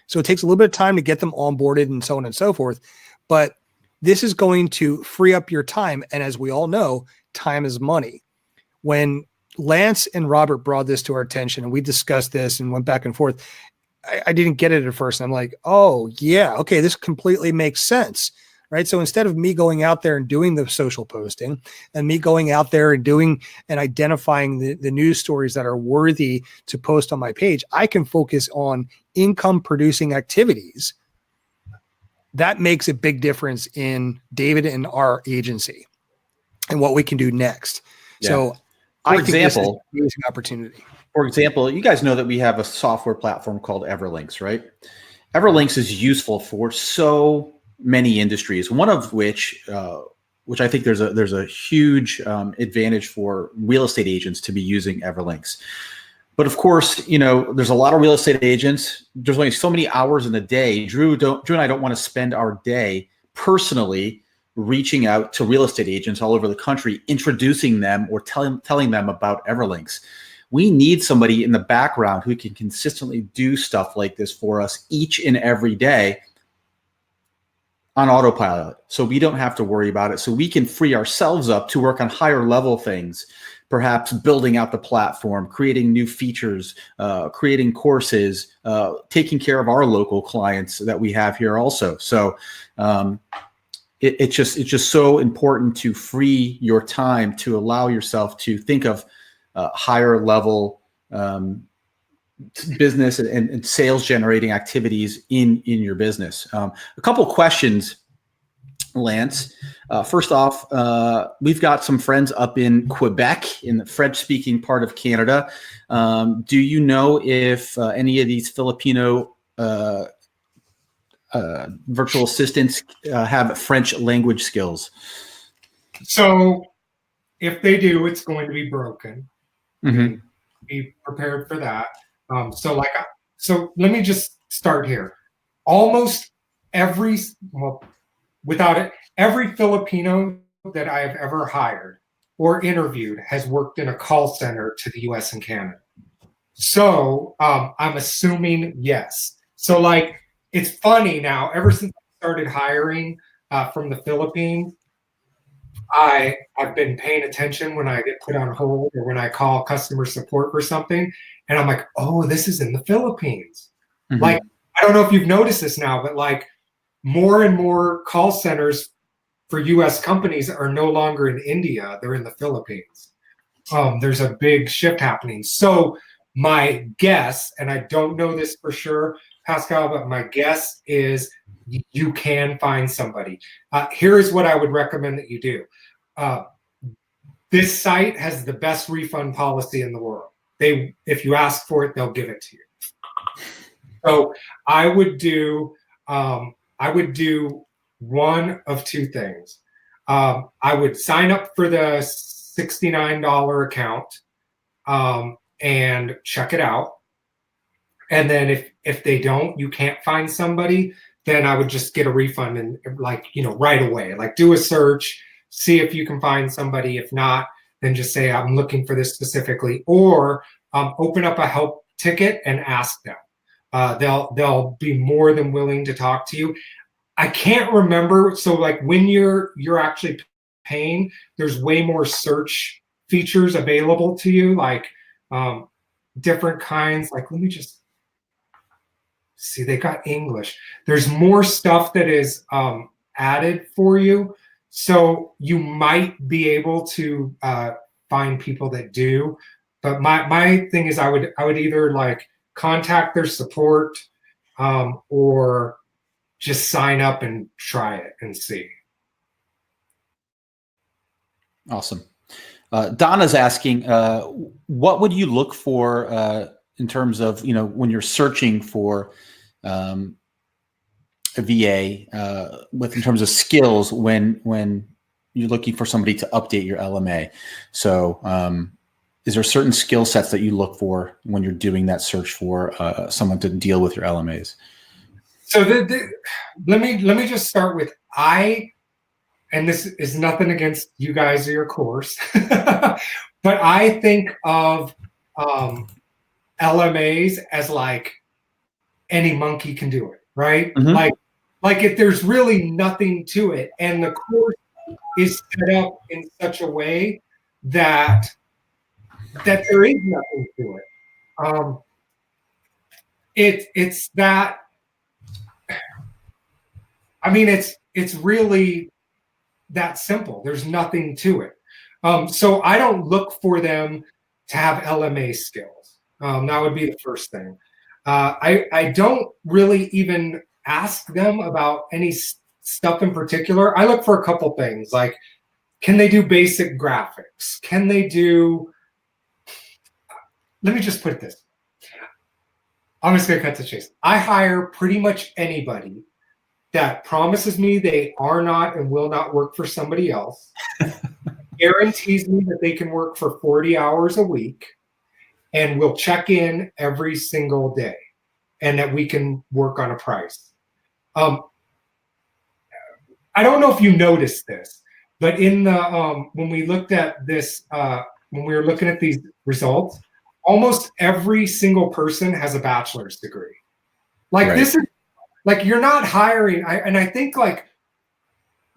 So it takes a little bit of time to get them onboarded and so on and so forth. But this is going to free up your time. And as we all know, time is money. When Lance and Robert brought this to our attention and we discussed this and went back and forth, I didn't get it at first. And I'm like, oh, yeah, okay, this completely makes sense, right? So instead of me going out there and doing the social posting and me going out there and doing and identifying the news stories that are worthy to post on my page, I can focus on income producing activities. That makes a big difference in David and our agency and what we can do next. Yeah. So I think this is an amazing opportunity. For example, you guys know that we have a software platform called Everlinks, right? Everlinks is useful for so many industries, one of which I think there's a huge advantage for real estate agents to be using Everlinks. But of course, there's a lot of real estate agents. There's only so many hours in a day. Drew and I don't want to spend our day personally reaching out to real estate agents all over the country, introducing them or telling them about Everlinks. We need somebody in the background who can consistently do stuff like this for us each and every day. on autopilot. So we don't have to worry about it. So we can free ourselves up to work on higher level things, perhaps building out the platform, creating new features, creating courses, taking care of our local clients that we have here also. So it's just so important to free your time to allow yourself to think of higher level business and sales generating activities in your business. A couple questions, Lance. First off, we've got some friends up in Quebec, in the French-speaking part of Canada. Do you know if any of these Filipino virtual assistants have French language skills? So if they do, it's going to be broken. Mm-hmm. Be prepared for that. So let me just start here. Almost every Filipino that I have ever hired or interviewed has worked in a call center to the US and Canada. So I'm assuming yes. So like, it's funny now, ever since I started hiring from the Philippines, I've been paying attention when I get put on hold or when I call customer support for something, and I'm like, oh, this is in the Philippines. Mm-hmm. Like, I don't know if you've noticed this now, but like more and more call centers for US companies are no longer in India, they're in the Philippines. There's a big shift happening. So my guess, and I don't know this for sure, Pascal, but my guess is you can find somebody. Here's what I would recommend that you do. This site has the best refund policy in the world. If you ask for it, they'll give it to you. So I would do one of two things. I would sign up for the $69 account and check it out. And then if they don't, you can't find somebody, then I would just get a refund and right away, like do a search, see if you can find somebody. If not, then just say, I'm looking for this specifically, or open up a help ticket and ask them. They'll be more than willing to talk to you. I can't remember. So like when you're actually paying, there's way more search features available to you, like different kinds. Like, let me just see, they got English. There's more stuff that is added for you. So you might be able to find people that do. But my thing is I would either like contact their support or just sign up and try it and see. Awesome. Donna's asking, what would you look for in terms of, when you're searching for a VA in terms of skills when you're looking for somebody to update your LMA? So is there certain skill sets that you look for when you're doing that search for someone to deal with your LMAs? So let me just start with and this is nothing against you guys or your course, but I think of LMAs as like any monkey can do it, right? Mm-hmm. Like if there's really nothing to it, and the course is set up in such a way that there is nothing to it. It's that. I mean, it's really that simple. There's nothing to it. So I don't look for them to have LMA skills. That would be the first thing. I don't really even ask them about any stuff in particular. I look for a couple things, like, can they do basic graphics? Can they do, let me just put it this. I'm just going to cut to the chase. I hire pretty much anybody that promises me they are not and will not work for somebody else, guarantees me that they can work for 40 hours a week, and will check in every single day, and that we can work on a price. I don't know if you noticed this, but in the when we looked at this, when we were looking at these results, almost every single person has a bachelor's degree. Like, right. This is like, you're not hiring. I think like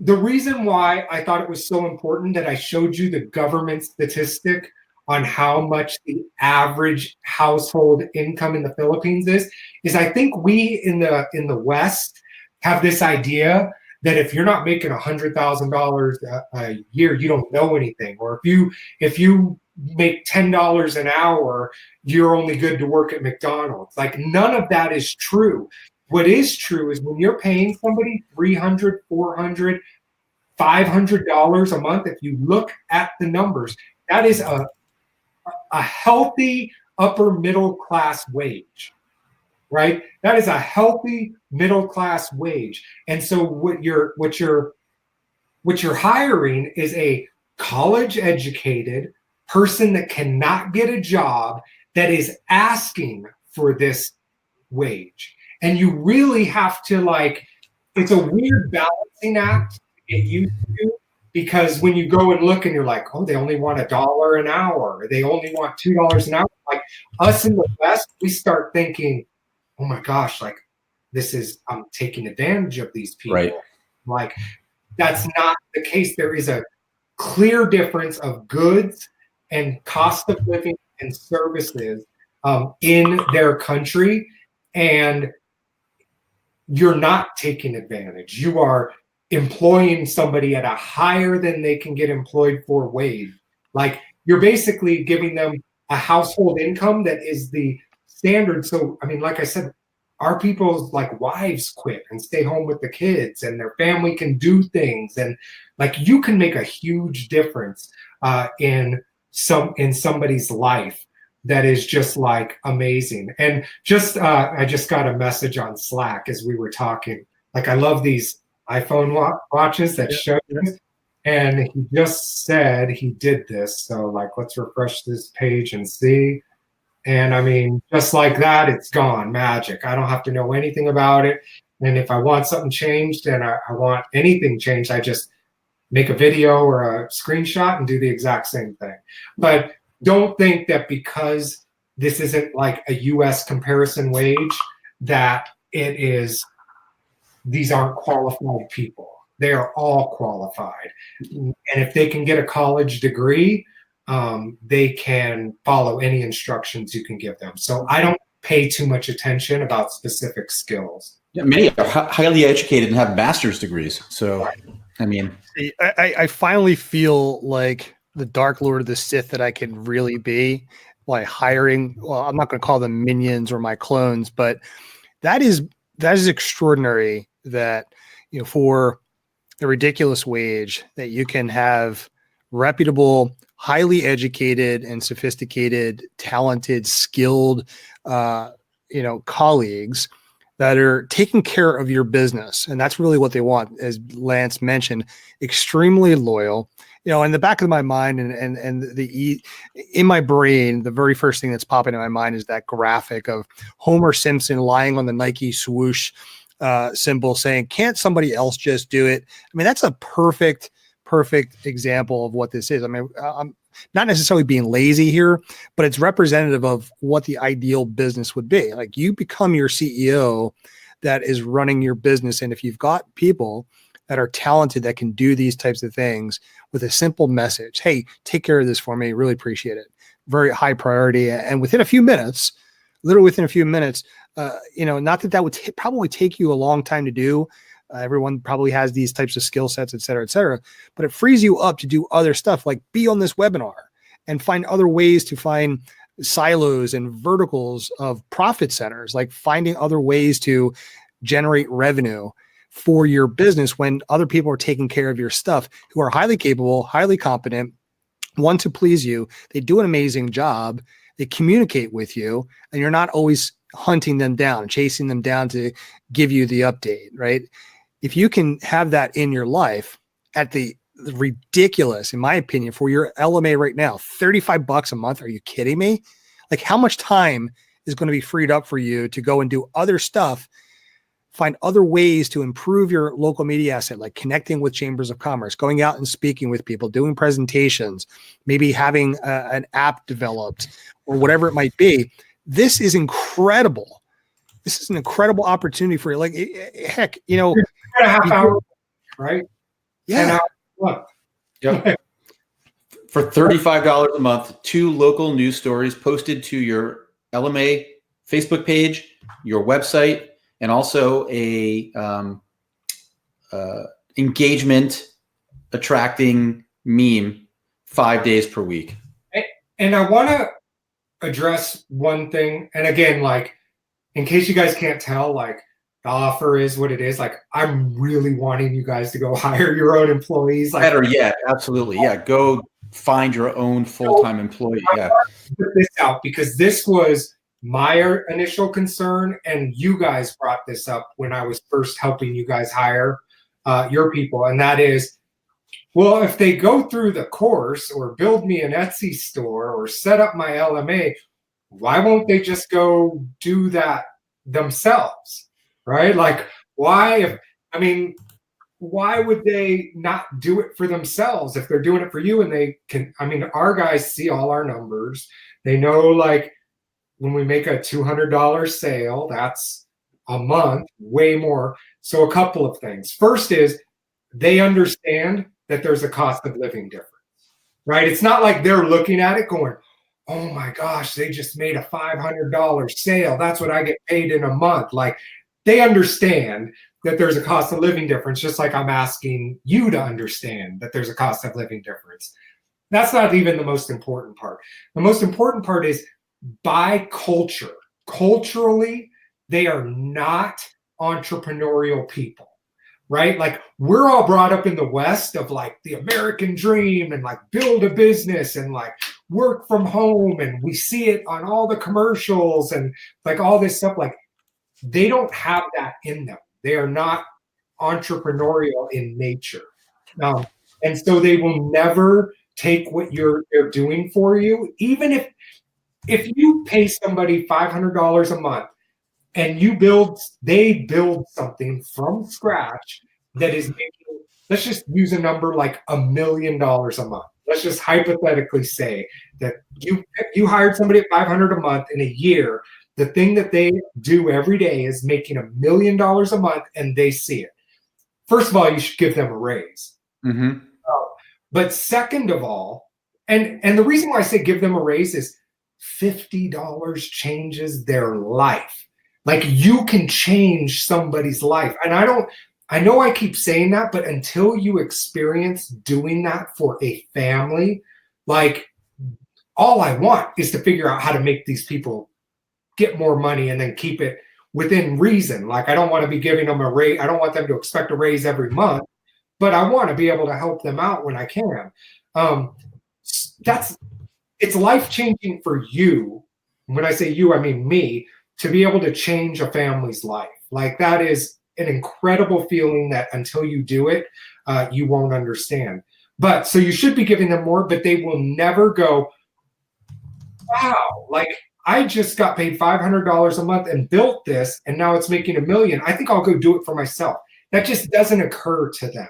the reason why I thought it was so important that I showed you the government statistic on how much the average household income in the Philippines is I think we in the West have this idea that if you're not making $100,000 a year, you don't know anything. Or if you make $10 an hour, you're only good to work at McDonald's. Like, none of that is true. What is true is when you're paying somebody $300, $400, $500 a month, if you look at the numbers, that is a healthy upper middle class wage, right? That is a healthy middle class wage. And so what you're hiring is a college educated person that cannot get a job that is asking for this wage. And you really have to, like, it's a weird balancing act to get used to, because when you go and look and you're like, oh, they only want $1 an hour, or they only want $2 an hour. Like, us in the West, we start thinking, oh my gosh, like, I'm taking advantage of these people. Right. Like, that's not the case. There is a clear difference of goods and cost of living and services in their country. And you're not taking advantage. You are employing somebody at a higher than they can get employed for wage. Like, you're basically giving them a household income that is the standard. So, I mean, like I said, our people's, like, wives quit and stay home with the kids, and their family can do things. And, like, you can make a huge difference in somebody's life. That is just, like, amazing. And I just got a message on Slack as we were talking. Like, I love these iPhone watches that show you. And he just said he did this. So, like, let's refresh this page and see. And I mean, just like that, it's gone. Magic. I don't have to know anything about it. And if I want something changed and I want anything changed, I just make a video or a screenshot and do the exact same thing. But don't think that because this isn't like a US comparison wage that these aren't qualified people. They are all qualified. And if they can get a college degree, they can follow any instructions you can give them. So I don't pay too much attention about specific skills. Yeah, many are highly educated and have master's degrees. So, I mean, I finally feel like the Dark Lord of the Sith that I can really be by hiring. Well, I'm not going to call them minions or my clones, but that is extraordinary that, for a ridiculous wage that you can have reputable, highly educated and sophisticated, talented, skilled, colleagues that are taking care of your business. And that's really what they want. As Lance mentioned, extremely loyal. In the back of my mind and in my brain, the very first thing that's popping in my mind is that graphic of Homer Simpson lying on the Nike swoosh symbol saying, can't somebody else just do it? I mean, that's a perfect example of what this is. I mean, I'm not necessarily being lazy here, but it's representative of what the ideal business would be. Like, you become your CEO that is running your business. And if you've got people that are talented, that can do these types of things with a simple message, hey, take care of this for me, really appreciate it. Very high priority. And within a few minutes, literally within a few minutes, not that would probably take you a long time to do. Everyone probably has these types of skill sets, et cetera, but it frees you up to do other stuff, like be on this webinar and find other ways to find silos and verticals of profit centers, like finding other ways to generate revenue for your business when other people are taking care of your stuff, who are highly capable, highly competent, want to please you. They do an amazing job. They communicate with you, and you're not always hunting them down, chasing them down to give you the update, right? If you can have that in your life at the ridiculous, in my opinion, for your LMA right now, $35 a month. Are you kidding me? Like, how much time is going to be freed up for you to go and do other stuff, find other ways to improve your local media asset, like connecting with chambers of commerce, going out and speaking with people, doing presentations, maybe having an app developed or whatever it might be. This is incredible. This is an incredible opportunity for you. Like, heck, a half hour, right? Yeah. Look, Yep. For $35 a month, 2 local news stories posted to your LMA Facebook page, your website, and also a engagement attracting meme 5 days per week. and I want to address one thing. And again, like, in case you guys can't tell, like, the offer is what it is. Like, I'm really wanting you guys to go hire your own employees. Like, Better yet, absolutely. Yeah, go find your own full-time employee. Yeah. put this out because this was my initial concern, and you guys brought this up when I was first helping you guys hire your people, and that is, well, if they go through the course or build me an Etsy store or set up my LMA, why won't they just go do that themselves, right? Like, why would they not do it for themselves if they're doing it for you? And they can, our guys see all our numbers. They know, like, when we make a $200 sale, that's a month, way more. So a couple of things. First is they understand that there's a cost of living difference, right? It's not like they're looking at it going, oh my gosh, they just made a $500 sale. That's what I get paid in a month. Like, they understand that there's a cost of living difference, just like I'm asking you to understand that there's a cost of living difference. That's not even the most important part. The most important part is by culture. Culturally, they are not entrepreneurial people, right? Like, we're all brought up in the West of, like, the American dream and, like, build a business and, like, work from home. And we see it on all the commercials and, like, all this stuff. Like, they don't have that in them. They are not entrepreneurial in nature. And so they will never take what they're doing for you. Even if you pay somebody $500 a month and they build something from scratch that is making, let's just use a number like $1 million a month. Let's just hypothetically say that you hired somebody at $500 a month in a year. The thing that they do every day is making $1 million a month, and they see it. First of all, you should give them a raise. Mm-hmm. But second of all, and the reason why I say give them a raise is $50 changes their life. Like, you can change somebody's life. And I know I keep saying that, but until you experience doing that for a family, like, all I want is to figure out how to make these people get more money and then keep it within reason. Like, I don't want to be giving them a raise. I don't want them to expect a raise every month, but I want to be able to help them out when I can. It's life-changing for you. When I say you, I mean me, to be able to change a family's life. Like, that is an incredible feeling that until you do it, you won't understand. But so you should be giving them more, but they will never go, wow, like, I just got paid $500 a month and built this, and now it's making $1 million. I think I'll go do it for myself. That just doesn't occur to them.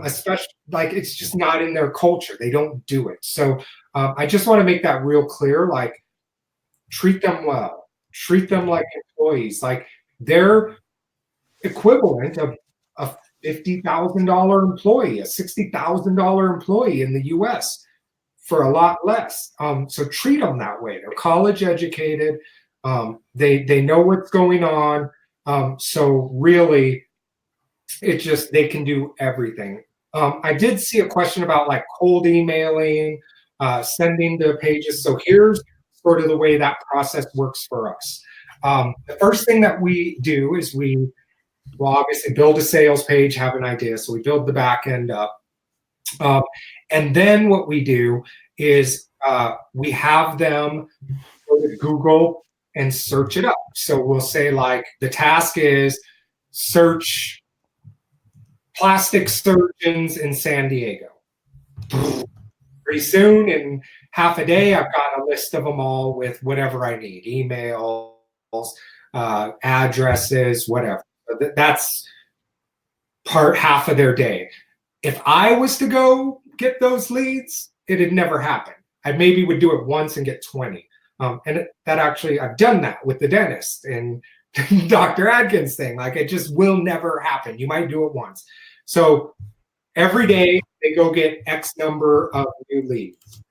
Especially, like, it's just not in their culture. They don't do it. So I just want to make that real clear. Like, treat them well. Treat them like employees. Like, they're equivalent of a $50,000 employee, a $60,000 employee in the U.S. for a lot less. So treat them that way. They're college educated. They know what's going on. So really, they can do everything. I did see a question about, like, cold emailing, sending the pages. So here's sort of the way that process works for us. The first thing that we do is we obviously build a sales page, have an idea. So we build the back end up. And then what we do is we have them go to Google and search it up. So we'll say, like, the task is search plastic surgeons in San Diego. Pretty soon, in half a day, I've got a list of them all with whatever I need, emails, addresses, whatever. That's half of their day. If I was to go get those leads, it'd never happen. I maybe would do it once and get 20. And that actually, I've done that with the dentist and Dr. Adkins thing. Like, it just will never happen. You might do it once. So Every day they go get X number of new leads.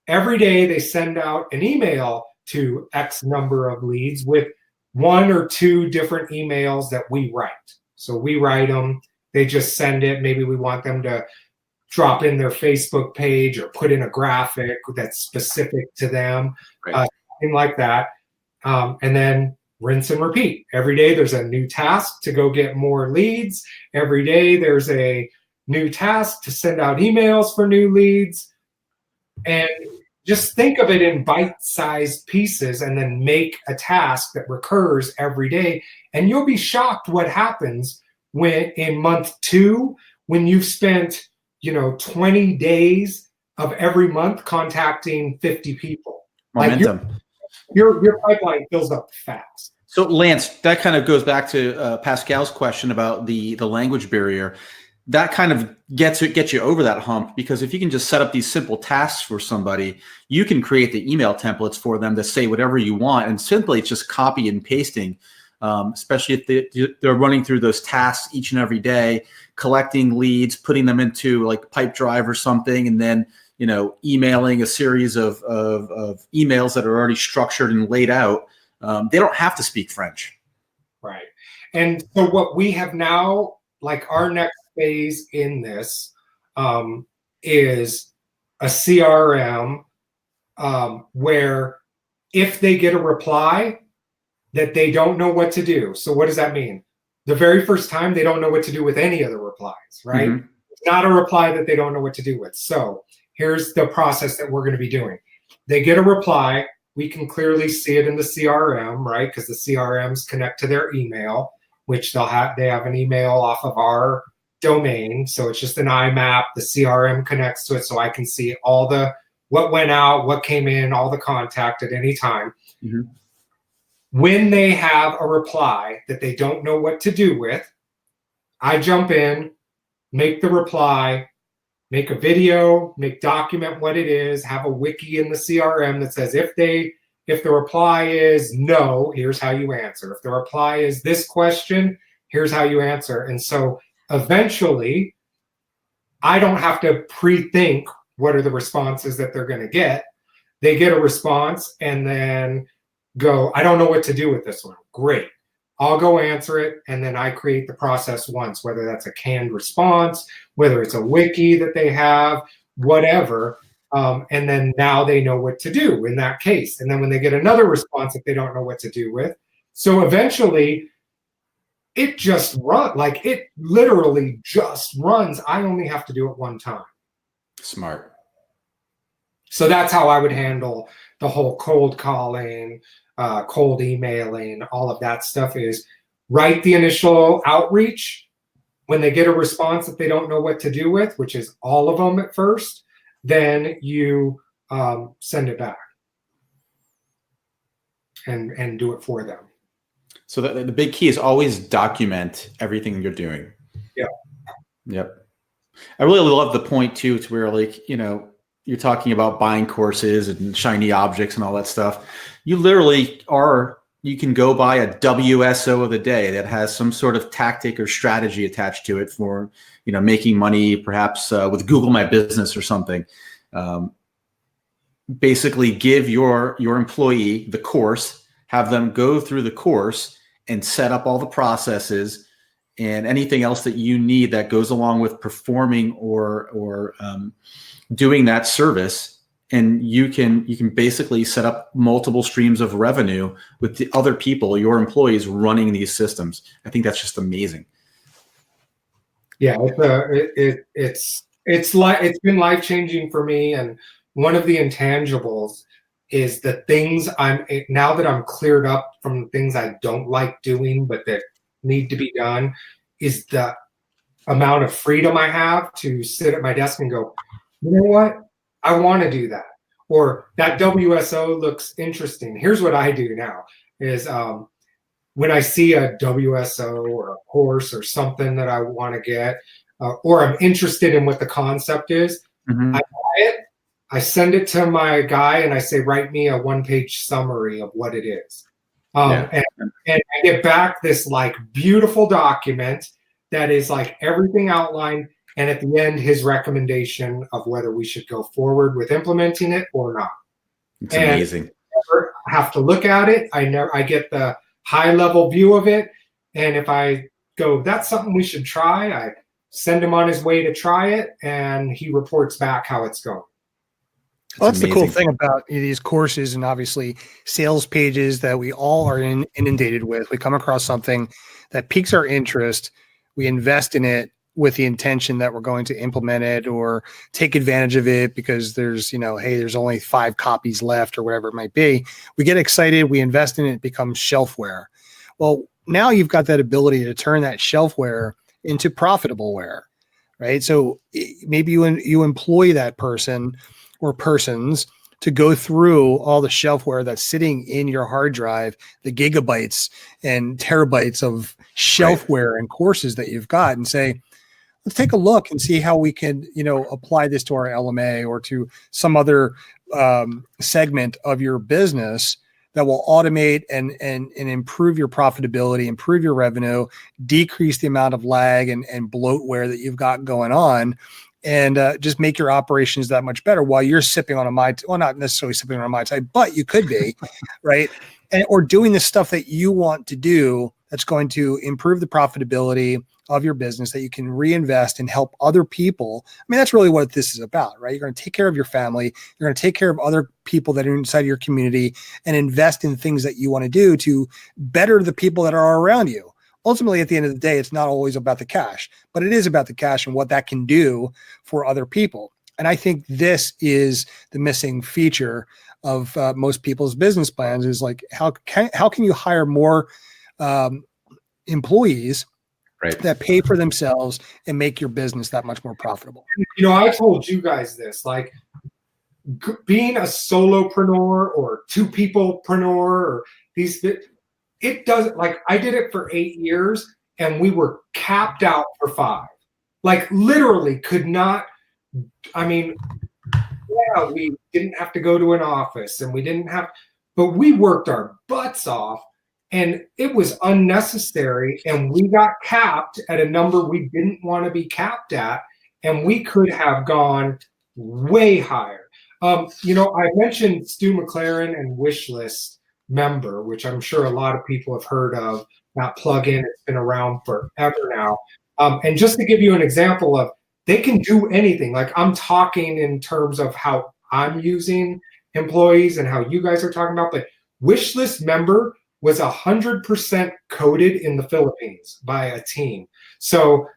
Every day they send out an email to X number of leads with 1 or 2 different emails that we write. So we write them, they just send it. Maybe we want them to drop in their Facebook page or put in a graphic that's specific to them, Right. something like that. And then rinse and repeat. Every day there's a new task to go get more leads. Every day there's a new task to send out emails for new leads. And just think of it in bite-sized pieces and then make a task that recurs every day. And you'll be shocked what happens when in month 2, when you've spent 20 days of every month contacting 50 people. Momentum. Like your pipeline fills up fast. So Lance, that kind of goes back to Pascal's question about the language barrier. That kind of gets you over that hump, because if you can just set up these simple tasks for somebody, you can create the email templates for them to say whatever you want, and simply it's just copy and pasting. Especially if they're running through those tasks each and every day, collecting leads, putting them into like Pipedrive or something, and then emailing a series of emails that are already structured and laid out. They don't have to speak French. Right. And so what we have now, like our next phase in this is a CRM where if they get a reply that they don't know what to do. So what does that mean? The very first time they don't know what to do with any of the replies, right? Mm-hmm. It's not a reply that they don't know what to do with. So here's the process that we're going to be doing. They get a reply. We can clearly see it in the CRM, right? Because the CRMs connect to their email, which they have an email off of our domain. So it's just an IMAP. The CRM connects to it, so I can see all what went out, what came in, all the contact at any time. Mm-hmm. When they have a reply that they don't know what to do with, I jump in, make the reply, make a video, document what it is, have a wiki in the CRM that says if the reply is no, here's how you answer. If the reply is this question, here's how you answer. And so eventually, I don't have to pre-think what are the responses that they're going to get. They get a response and then go, I don't know what to do with this one. Great. I'll go answer it, and then I create the process once, whether that's a canned response, whether it's a wiki that they have, whatever. And then now they know what to do in that case. And then when they get another response that they don't know what to do with. So eventually, it just runs. Like it literally just runs. I only have to do it one time. Smart. So that's how I would handle the whole cold calling, cold emailing, all of that stuff is write the initial outreach. When they get a response that they don't know what to do with, which is all of them at first, then you send it back and do it for them. So the big key is always document everything you're doing. Yeah. Yep. I really love the point too, to where you're talking about buying courses and shiny objects and all that stuff. You literally you can go buy a WSO of the day that has some sort of tactic or strategy attached to it for, making money, perhaps with Google My Business or something. Basically give your employee the course, have them go through the course and set up all the processes and anything else that you need that goes along with performing or doing that service. And you can basically set up multiple streams of revenue with the other people, your employees, running these systems. I think that's just amazing. Yeah, it's been life-changing for me. And one of the intangibles is the things now that I'm cleared up from the things I don't like doing, but that need to be done, is the amount of freedom I have to sit at my desk and go, you know what? I want to do that. Or that WSO looks interesting. Here's what I do now is when I see a WSO or a course or something that I want to get, or I'm interested in what the concept is, mm-hmm. I buy it, I send it to my guy and I say, write me a one-page summary of what it is. And I get back this like beautiful document that is like everything outlined. and at the end, his recommendation of whether we should go forward with implementing it or not. It's amazing. I have to look at it. I get the high level view of it, and if I go, that's something we should try, I send him on his way to try it, and he reports back how it's going. Well, that's the cool thing about these courses and obviously sales pages that we all are inundated with. We come across something that piques our interest. We invest in it with the intention that we're going to implement it or take advantage of it because there's, hey, there's only 5 copies left or whatever it might be. We get excited. We invest in it. It becomes shelfware. Well, now you've got that ability to turn that shelfware into profitable ware, right? So maybe you employ that person or persons to go through all the shelfware that's sitting in your hard drive, the gigabytes and terabytes of shelfware and courses that you've got, and say, let's take a look and see how we can, apply this to our LMA or to some other segment of your business that will automate and improve your profitability, improve your revenue, decrease the amount of lag and bloatware that you've got going on, and just make your operations that much better while you're sipping on a Mai Tai. Well, not necessarily sipping on a Mai Tai, but you could be, right? Or doing the stuff that you want to do that's going to improve the profitability of your business that you can reinvest and help other people. I mean, that's really what this is about, right? You're going to take care of your family. You're going to take care of other people that are inside your community and invest in things that you want to do to better the people that are around you. Ultimately, at the end of the day, it's not always about the cash, but it is about the cash and what that can do for other people. And I think this is the missing feature of most people's business plans is like, how can you hire more employees that pay for themselves and make your business that much more profitable? I told you guys this, like being a solopreneur or 2-peoplepreneur or it doesn't, like I did it for 8 years and we were capped out for 5, like literally could not. I mean, yeah, we didn't have to go to an office and but we worked our butts off and it was unnecessary. And we got capped at a number we didn't want to be capped at. And we could have gone way higher. I mentioned Stu McLaren and Wishlist Member, which I'm sure a lot of people have heard of, that plugin. It's been around forever now. And just to give you an example of, they can do anything. Like I'm talking in terms of how I'm using employees and how you guys are talking about, but Wishlist Member was 100% coded in the Philippines by a team. So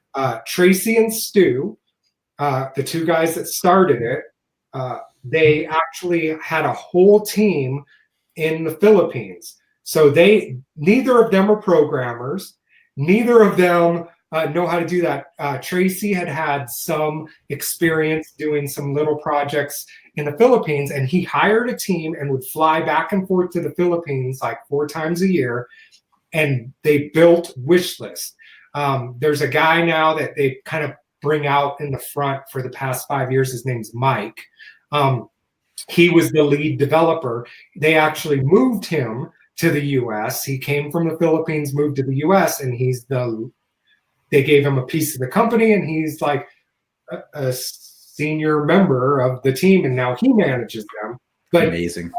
Tracy and Stu, the 2 guys that started it, they actually had a whole team in the Philippines. So neither of them are programmers. Neither of them know how to do that. Tracy had some experience doing some little projects in the Philippines, and he hired a team and would fly back and forth to the Philippines like 4 times a year, and they built Wishlist. There's a guy now that they kind of bring out in the front for the past 5 years. His name's Mike. He was the lead developer. They actually moved him to the US. He came from the Philippines, moved to the US, and they gave him a piece of the company, and he's like a senior member of the team, and now he manages them. But amazing.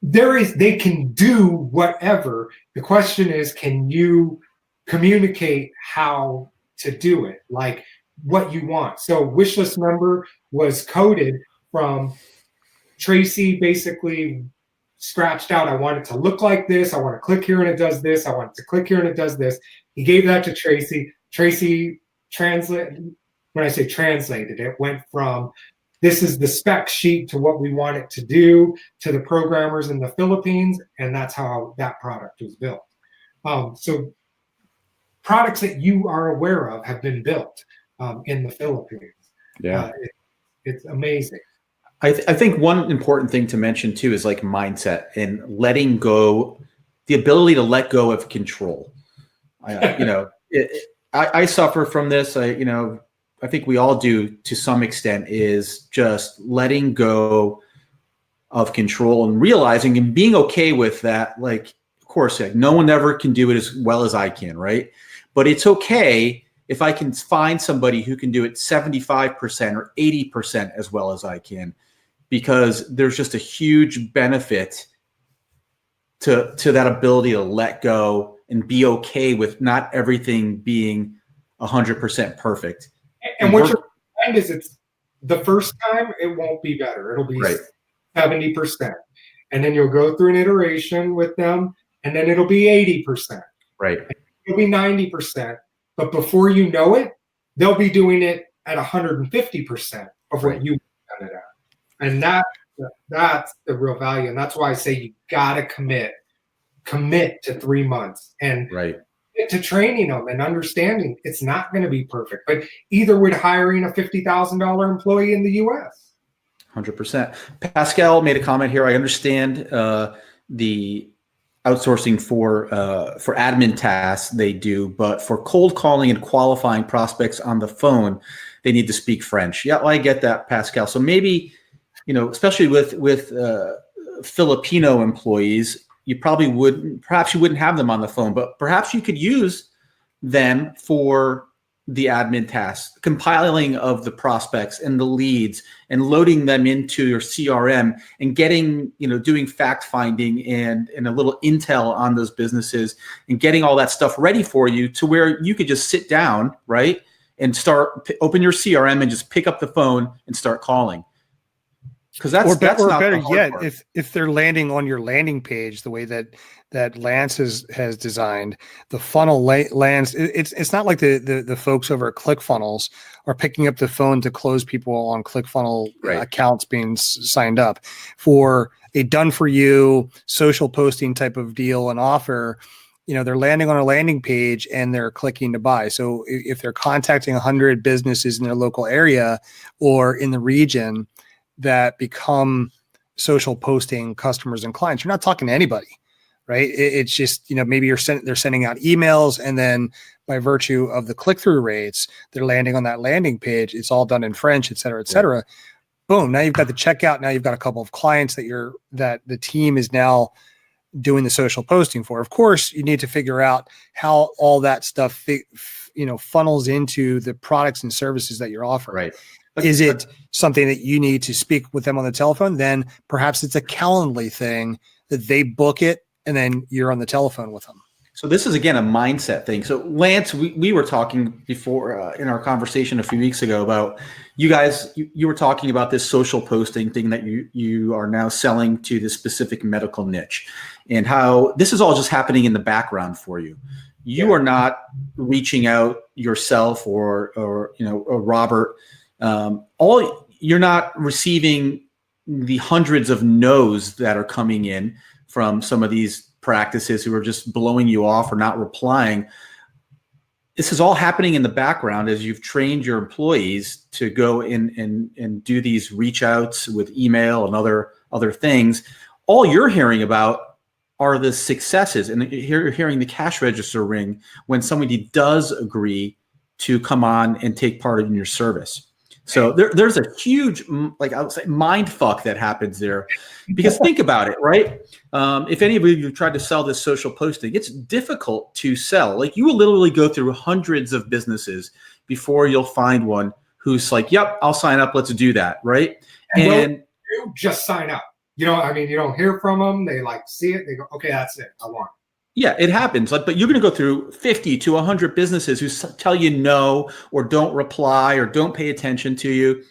They can do whatever. The question is, can you communicate how to do it, like what you want? So Wishlist Member was coded from Tracy basically scratched out, I want it to look like this. I want to click here and it does this. I want it to click here and it does this. He gave that to Tracy. Tracy translated. When I say translated, it went from this is the spec sheet to what we want it to do to the programmers in the Philippines. And that's how that product was built. So products that you are aware of have been built in the Philippines. Yeah. It's amazing. I think one important thing to mention too is like mindset and letting go, the ability to let go of control. I suffer from this. I think we all do to some extent, is just letting go of control and realizing and being okay with that. Like, of course, no one ever can do it as well as I can, right? But it's okay if I can find somebody who can do it 75% or 80% as well as I can, because there's just a huge benefit to that ability to let go and be okay with not everything being 100% perfect. And what you'll find is it's the first time it won't be better. It'll be right. 70%. And then you'll go through an iteration with them, and then it'll be 80%. Right. It'll be 90%. But before you know it, they'll be doing it at 150% of what you've done it at. And that's the real value. And that's why I say you gotta commit to 3 months and to training them and understanding it's not going to be perfect, but either with hiring a $50,000 employee in the US. 100%. Pascal made a comment here. I understand the outsourcing for admin tasks they do, but for cold calling and qualifying prospects on the phone, they need to speak French. Yeah, well, I get that, Pascal. So maybe, especially with Filipino employees, perhaps you wouldn't have them on the phone, but perhaps you could use them for the admin tasks, compiling of the prospects and the leads and loading them into your CRM and getting, doing fact finding and a little intel on those businesses and getting all that stuff ready for you to where you could just sit down, right? And open your CRM and just pick up the phone and start calling. Because that's better yet, if they're landing on your landing page the way that Lance has designed, the funnel lands. It's not like the folks over at ClickFunnels are picking up the phone to close people on ClickFunnels accounts being signed up for a done for you social posting type of deal and offer. They're landing on a landing page and they're clicking to buy. So if they're contacting 100 businesses in their local area or in the region that become social posting customers and clients, you're not talking to anybody, right? It's just, maybe they're sending out emails, and then by virtue of the click-through rates, they're landing on that landing page. It's all done in French, et cetera, et cetera. Yeah. Boom. Now you've got the checkout. Now you've got a couple of clients that the team is now doing the social posting for. Of course, you need to figure out how all that stuff, funnels into the products and services that you're offering. Right. Is it something that you need to speak with them on the telephone? Then perhaps it's a Calendly thing that they book it and then you're on the telephone with them. So this is, again, a mindset thing. So Lance, we were talking before in our conversation a few weeks ago about you guys, you were talking about this social posting thing that you are now selling to this specific medical niche, and how this is all just happening in the background for you. You are not reaching out yourself or Robert. You're not receiving the hundreds of no's that are coming in from some of these practices who are just blowing you off or not replying. This is all happening in the background as you've trained your employees to go in and do these reach outs with email and other things. All you're hearing about are the successes, and you're hearing the cash register ring when somebody does agree to come on and take part in your service. So there's a huge, I would say, mind fuck that happens there, because think about it, right? If any of you tried to sell this social posting, it's difficult to sell. Like, you will literally go through hundreds of businesses before you'll find one who's like, "Yep, I'll sign up. Let's do that." Right? And you just sign up. You don't hear from them. They see it. They go, "Okay, that's it. I want it." Yeah, it happens. But you're going to go through 50 to 100 businesses who tell you no, or don't reply, or don't pay attention to you.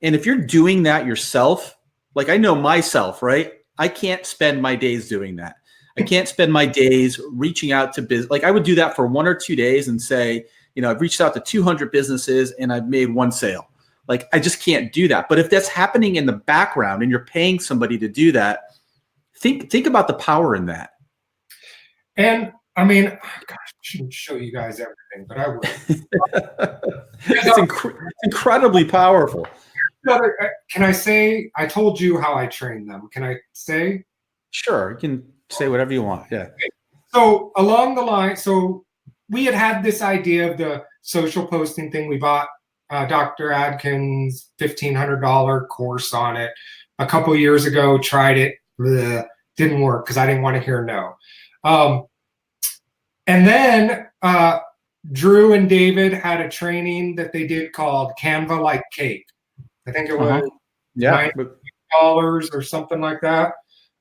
And if you're doing that yourself, like, I know myself, right? I can't spend my days doing that. I can't spend my days reaching out to business. Like, I would do that for 1 or 2 days and say, I've reached out to 200 businesses and I've made one sale. Like, I just can't do that. But if that's happening in the background and you're paying somebody to do that, think about the power in that. And gosh, I shouldn't show you guys everything, but I will. It's incredibly powerful. Can I say, I told you how I train them. Can I say? Sure, you can say whatever you want. Yeah. Okay. So along the line, we had this idea of the social posting thing. We bought Dr. Adkins' $1,500 course on it a couple years ago. Tried it, didn't work because I didn't want to hear no. And then Drew and David had a training that they did called Canva Like Cake. I think it was yeah, $90 or something like that.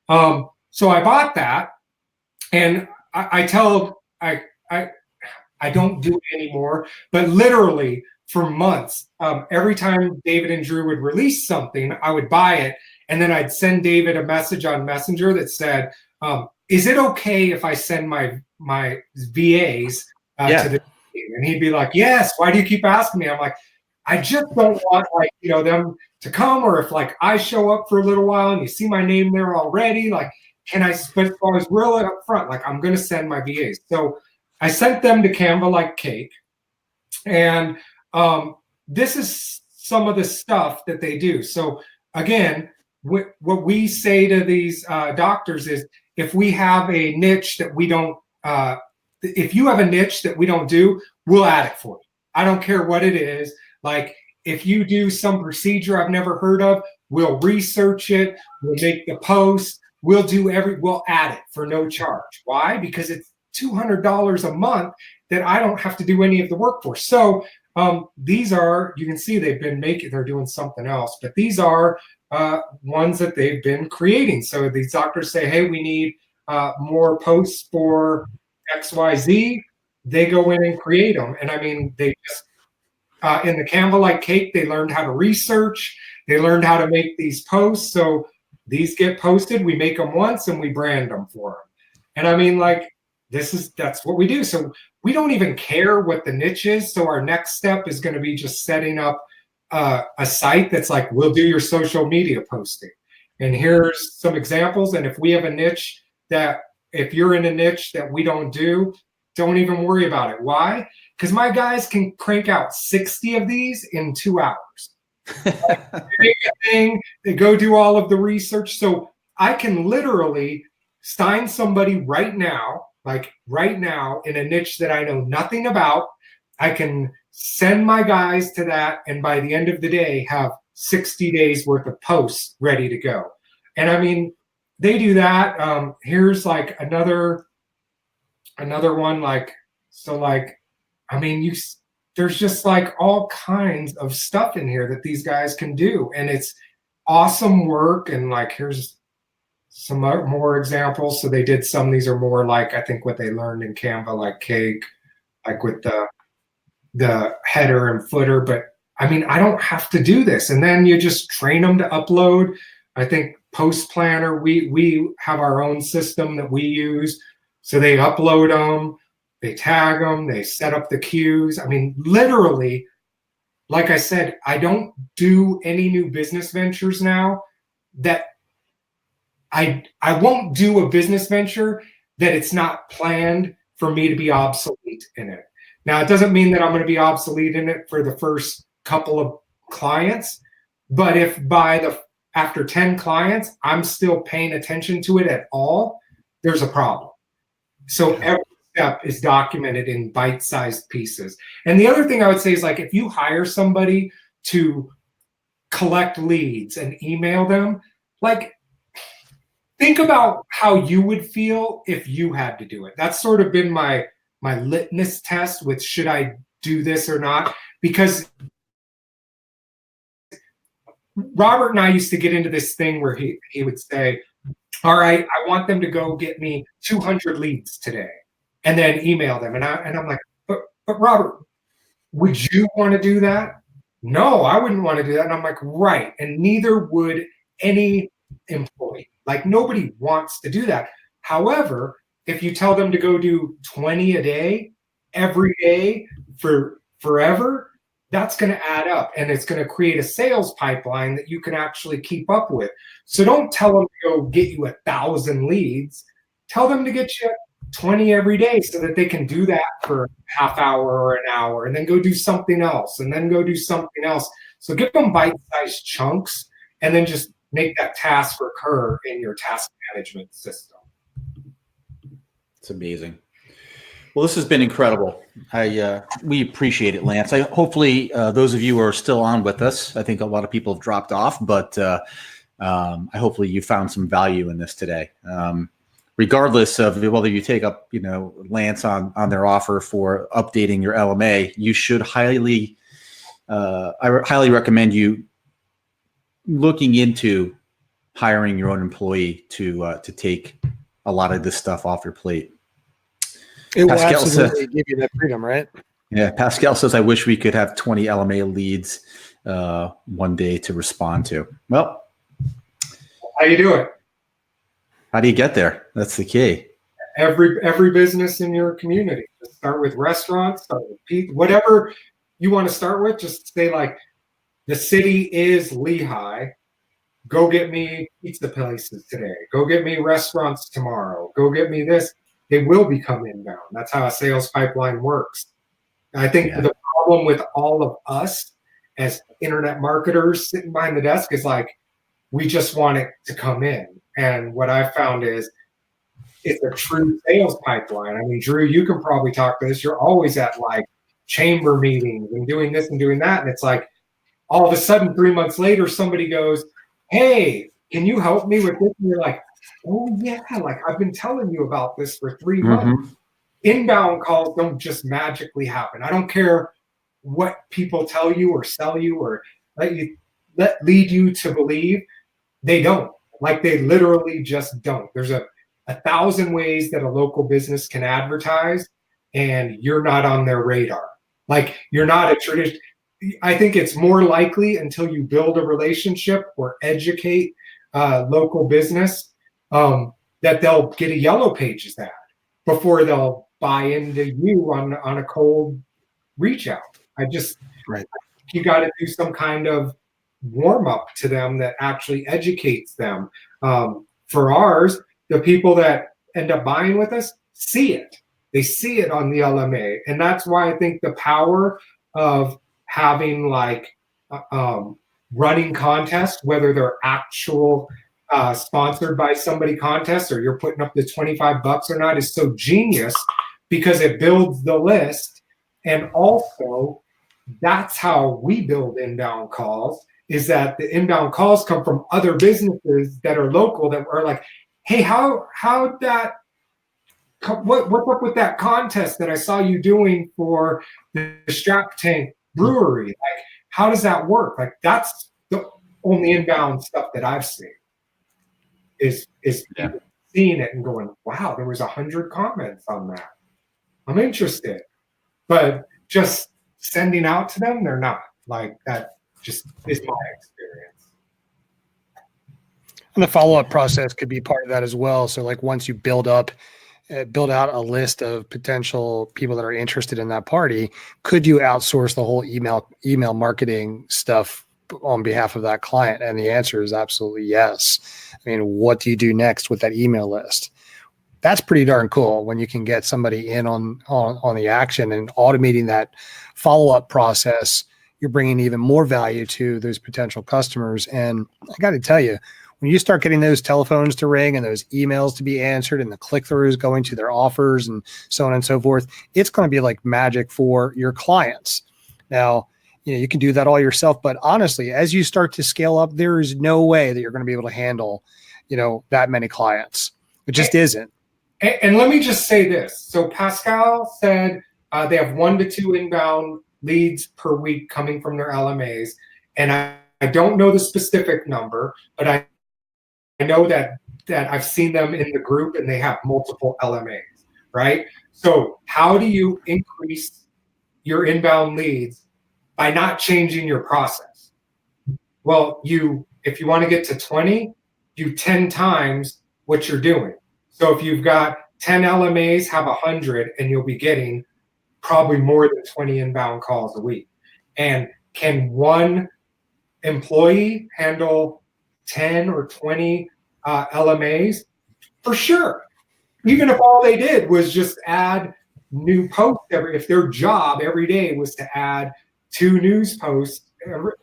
So I bought that, and I don't do it anymore, but literally for months, every time David and Drew would release something, I would buy it, and then I'd send David a message on Messenger that said, is it okay if I send my VAs to the team? And he'd be like, yes. Why do you keep asking me? I'm like, I just don't want them to come, or if like I show up for a little while and you see my name there already, like, can I? But I was real up front, like I'm going to send my VAs. So I sent them to Canva Like Cake, and this is some of the stuff that they do. So again, what we say to these doctors is, if we have a niche that we don't, if you have a niche that we don't do, we'll add it for you. I don't care what it is. Like if you do some procedure I've never heard of, we'll research it. We'll make the post. We'll add it for no charge. Why? Because it's $200 a month that I don't have to do any of the work for. So these are, you can see they're doing something else, but these are ones that they've been creating. So these doctors say, hey, we need more posts for XYZ. They go in and create them. And I mean, they just, in the Canva Like Cake, they learned how to research. They learned how to make these posts. So these get posted. We make them once and we brand them for them. And I mean, like, that's what we do. So we don't even care what the niche is. So our next step is going to be just setting up a site that's like, we'll do your social media posting. And here's some examples. And if we have a niche if you're in a niche that we don't do, don't even worry about it. Why? Because my guys can crank out 60 of these in 2 hours. They go do all of the research. So I can literally sign somebody right now, in a niche that I know nothing about. I can send my guys to that, and by the end of the day, have 60 days worth of posts ready to go. And I mean, they do that. Here's like another one, I mean, there's just like all kinds of stuff in here that these guys can do, and it's awesome work. And like, here's some more examples. So they did some, these are more like, I think what they learned in Canva Like Cake, like with the header and footer. But I mean, I don't have to do this. And then you just train them to upload. I think Post Planner, we have our own system that we use. So they upload them, they tag them, they set up the queues. I mean, literally, like I said, I don't do any new business ventures now that I won't do a business venture that it's not planned for me to be obsolete in it. Now, it doesn't mean that I'm going to be obsolete in it for the first couple of clients, but if after 10 clients, I'm still paying attention to it at all, there's a problem. So every step is documented in bite-sized pieces. And the other thing I would say is, like, if you hire somebody to collect leads and email them, like, think about how you would feel if you had to do it. That's sort of been my litmus test with, should I do this or not? Because Robert and I used to get into this thing where he would say, all right, I want them to go get me 200 leads today, and then email them. And I'm like, but Robert, would you want to do that? No, I wouldn't want to do that. And I'm like, right. And neither would any employee. Like, nobody wants to do that. However, if you tell them to go do 20 a day, every day for forever, that's going to add up, and it's going to create a sales pipeline that you can actually keep up with. So don't tell them to go get you 1,000 leads. Tell them to get you 20 every day, so that they can do that for a half hour or an hour, and then go do something else, and then go do something else. So give them bite-sized chunks, and then just make that task recur in your task management system. It's amazing. Well, this has been incredible. We appreciate it, Lance. Hopefully those of you who are still on with us, I think a lot of people have dropped off, but hopefully you found some value in this today. regardless of whether you take up, Lance on their offer for updating your LMA, you should I highly recommend you looking into hiring your own employee to take a lot of this stuff off your plate. It will Pascal absolutely give you that freedom, right? Yeah, Pascal says, I wish we could have 20 LMA leads one day to respond to. Well, How you do it? how do you get there? That's the key. Every business in your community. Just start with restaurants, start with pizza, whatever you want to start with. Just say like, the city is Lehigh. Go get me pizza places today. Go get me restaurants tomorrow. Go get me this. They will become inbound. That's how a sales pipeline works. I think the problem with all of us as internet marketers sitting behind the desk is like, we just want it to come in. And what I found is it's a true sales pipeline. I mean, Drew, you can probably talk to this. You're always at like chamber meetings and doing this and doing that. And it's like, all of a sudden, 3 months later, somebody goes, hey, can you help me with this? And you're like, oh yeah, like I've been telling you about this for 3 months. Inbound calls don't just magically happen. I don't care what people tell you or sell you or lead you to believe. They don't. Like they literally just don't. There's a 1,000 ways that a local business can advertise, and you're not on their radar. Like you're not a tradition. I think it's more likely until you build a relationship or educate local business that they'll get a Yellow Pages ad before they'll buy into you on a cold reach out. You got to do some kind of warm up to them that actually educates them. For ours, the people that end up buying with us see it. They see it on the LMA. And that's why I think the power of having like running contests, whether they're actual sponsored by somebody contests or you're putting up the $25 or not, is so genius because it builds the list. And also that's how we build inbound calls, is that the inbound calls come from other businesses that are local that are like, hey, what's up with that contest that I saw you doing for the Strap Tank Brewery? Like, how does that work? Like, that's the only inbound stuff that I've seen is seeing it and going, wow, there was 100 comments on that. I'm interested. But just sending out to them, they're not. Like, that just is my experience. And the follow-up process could be part of that as well. So like once you build out a list of potential people that are interested in that party, could you outsource the whole email marketing stuff on behalf of that client? And the answer is absolutely yes. I mean, what do you do next with that email list? That's pretty darn cool when you can get somebody in on the action and automating that follow-up process. You're bringing even more value to those potential customers. And I got to tell you, when you start getting those telephones to ring and those emails to be answered and the click-throughs going to their offers and so on and so forth, it's going to be like magic for your clients. Now, you can do that all yourself, but honestly, as you start to scale up, there is no way that you're going to be able to handle, that many clients. It just isn't. And let me just say this. So Pascal said they have 1 to 2 inbound leads per week coming from their LMAs. And I don't know the specific number, but I know that I've seen them in the group and they have multiple LMAs, right? So how do you increase your inbound leads by not changing your process? Well, if you want to get to 20, do 10 times what you're doing. So if you've got 10 LMAs, have 100, and you'll be getting probably more than 20 inbound calls a week. And can one employee handle 10 or 20 LMAs? For sure. Even if all they did was just add new posts if their job every day was to add 2 news posts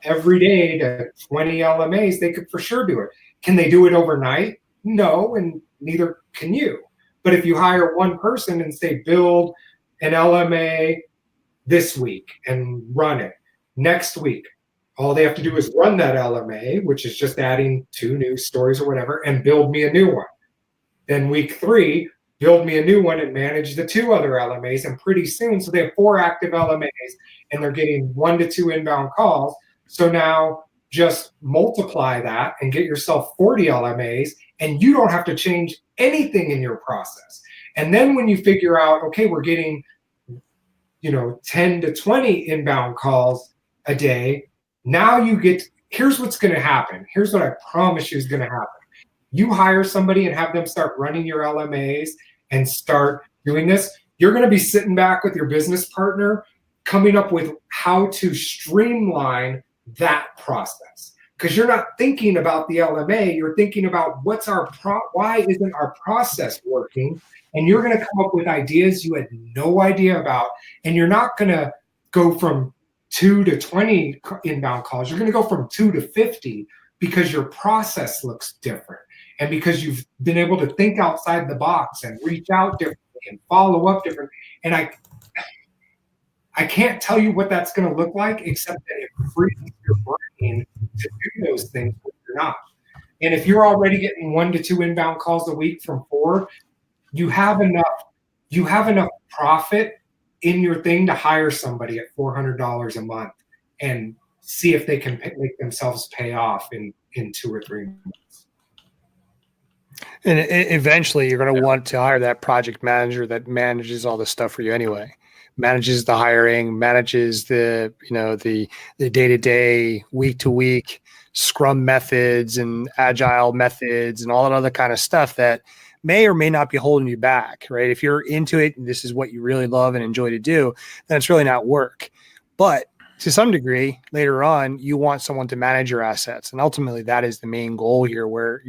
every day to 20 LMAs, they could for sure do it. Can they do it overnight? No, and neither can you. But if you hire one person and say, build an LMA this week and run it next week, all they have to do is run that LMA, which is just adding 2 news stories or whatever, and build me a new one. Then week 3, build me a new one and manage the 2 other LMAs. And pretty soon, so they have 4 active LMAs and they're getting 1 to 2 inbound calls. So now just multiply that and get yourself 40 LMAs, and you don't have to change anything in your process. And then when you figure out, okay, we're getting 10 to 20 inbound calls a day, now here's what's going to happen. Here's what I promise you is going to happen. You hire somebody and have them start running your LMAs and start doing this. You're going to be sitting back with your business partner coming up with how to streamline that process, because you're not thinking about the LMA, you're thinking about why isn't our process working, and you're going to come up with ideas you had no idea about, and you're not going to go from 2 to 20 inbound calls, you're going to go from 2 to 50 because your process looks different and because you've been able to think outside the box and reach out differently and follow up differently. And I can't tell you what that's going to look like, except that it frees your brain to do those things when you're not. And if you're already getting 1 to 2 inbound calls a week from 4, you have enough profit in your thing to hire somebody at $400 a month and see if they can make themselves pay off in 2 or 3 months. And eventually you're going to want to hire that project manager that manages all this stuff for you anyway. Manages the hiring, manages the day-to-day, week-to-week Scrum methods and agile methods and all that other kind of stuff that may or may not be holding you back, right? If you're into it and this is what you really love and enjoy to do, then it's really not work. But to some degree, later on, you want someone to manage your assets. And ultimately, that is the main goal here, where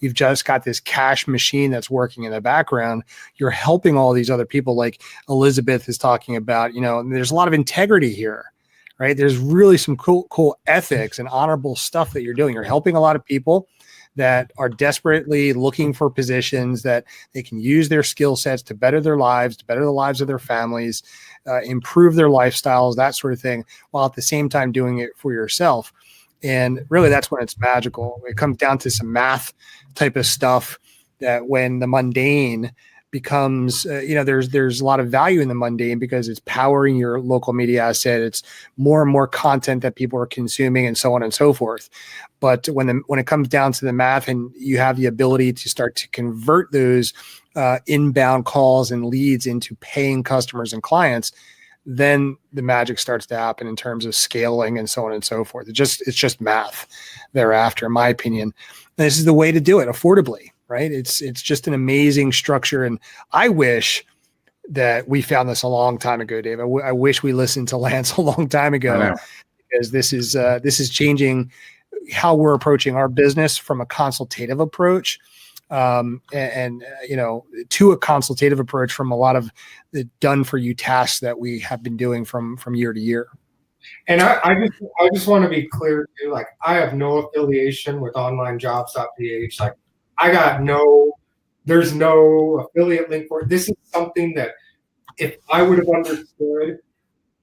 you've just got this cash machine that's working in the background. You're helping all these other people, like Elizabeth is talking about. There's a lot of integrity here, right? There's really some cool ethics and honorable stuff that you're doing. You're helping a lot of people that are desperately looking for positions that they can use their skill sets to better their lives, to better the lives of their families, improve their lifestyles, that sort of thing, while at the same time doing it for yourself. And really, that's when it's magical. It comes down to some math type of stuff that when the mundane becomes, there's a lot of value in the mundane because it's powering your local media asset. It's more and more content that people are consuming and so on and so forth. But when it comes down to the math and you have the ability to start to convert those inbound calls and leads into paying customers and clients, then the magic starts to happen in terms of scaling and so on and so forth. It's just math thereafter, in my opinion. And this is the way to do it affordably, right? It's just an amazing structure. And I wish that we found this a long time ago, Dave. I wish we listened to Lance a long time ago, because this is changing how we're approaching our business from a consultative approach to a consultative approach from a lot of the done for you tasks that we have been doing from year to year. And I just want to be clear too. Like, I have no affiliation with onlinejobs.ph. Like, there's no affiliate link for it. This is something that if I would have understood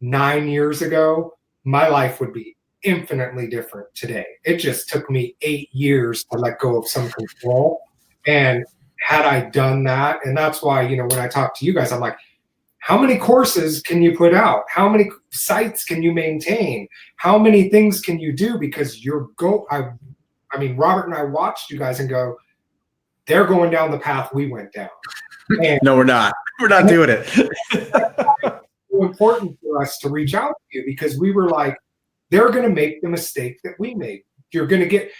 9 years ago, my life would be infinitely different today. It just took me 8 years to let go of some control. And had I done that, and that's why, when I talk to you guys, I'm like, how many courses can you put out? How many sites can you maintain? How many things can you do? Because Robert and I watched you guys and go, they're going down the path we went down. And no, we're not. We're not doing it. It's so important for us to reach out to you, because we were like, they're going to make the mistake that we made. You're going to get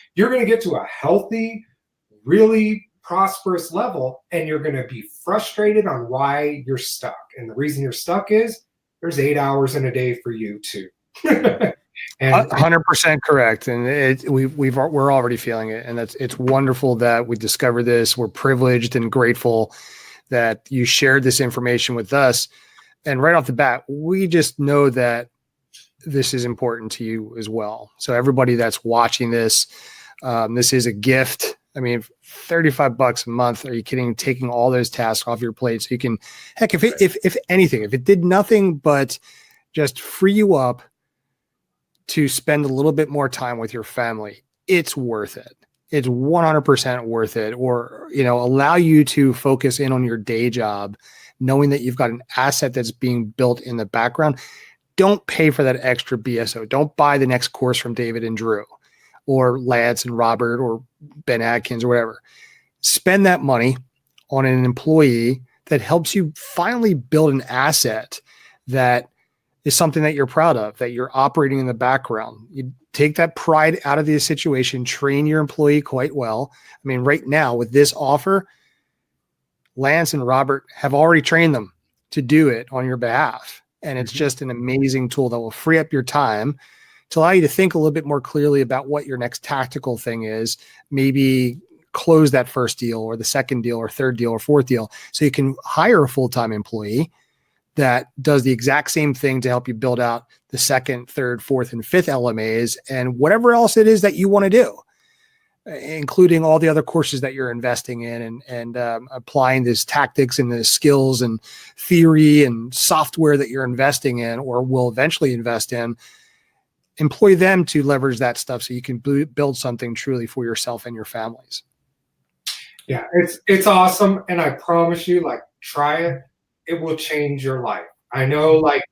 to a healthy, really prosperous level, and you're going to be frustrated on why you're stuck. And the reason you're stuck is there's 8 hours in a day for you too. 100% correct. And we're already feeling it. And it's wonderful that we discovered this. We're privileged and grateful that you shared this information with us. And right off the bat, we just know that this is important to you as well. So everybody that's watching this, this is a gift. I mean, $35 a month. Are you kidding? Taking all those tasks off your plate. So you can, heck, if anything, if it did nothing but just free you up to spend a little bit more time with your family, it's worth it. it's 100% worth it, or, allow you to focus in on your day job, knowing that you've got an asset that's being built in the background. Don't pay for that extra BSO. Don't buy the next course from David and Drew or Lance and Robert or Ben Atkins or whatever. Spend that money on an employee that helps you finally build an asset that is something that you're proud of, that you're operating in the background. You take that pride out of the situation, train your employee quite well. I mean, right now with this offer, Lance and Robert have already trained them to do it on your behalf. And it's just an amazing tool that will free up your time to allow you to think a little bit more clearly about what your next tactical thing is. Maybe close that first deal or the second deal or third deal or fourth deal, so you can hire a full-time employee that does the exact same thing to help you build out the second, third, fourth, and fifth LMAs and whatever else it is that you want to do, including all the other courses that you're investing in and applying these tactics and the skills and theory and software that you're investing in or will eventually invest in. Employ them to leverage that stuff so you can build something truly for yourself and your families. Yeah, it's awesome. And I promise you, like, try it. It will change your life. I know, like,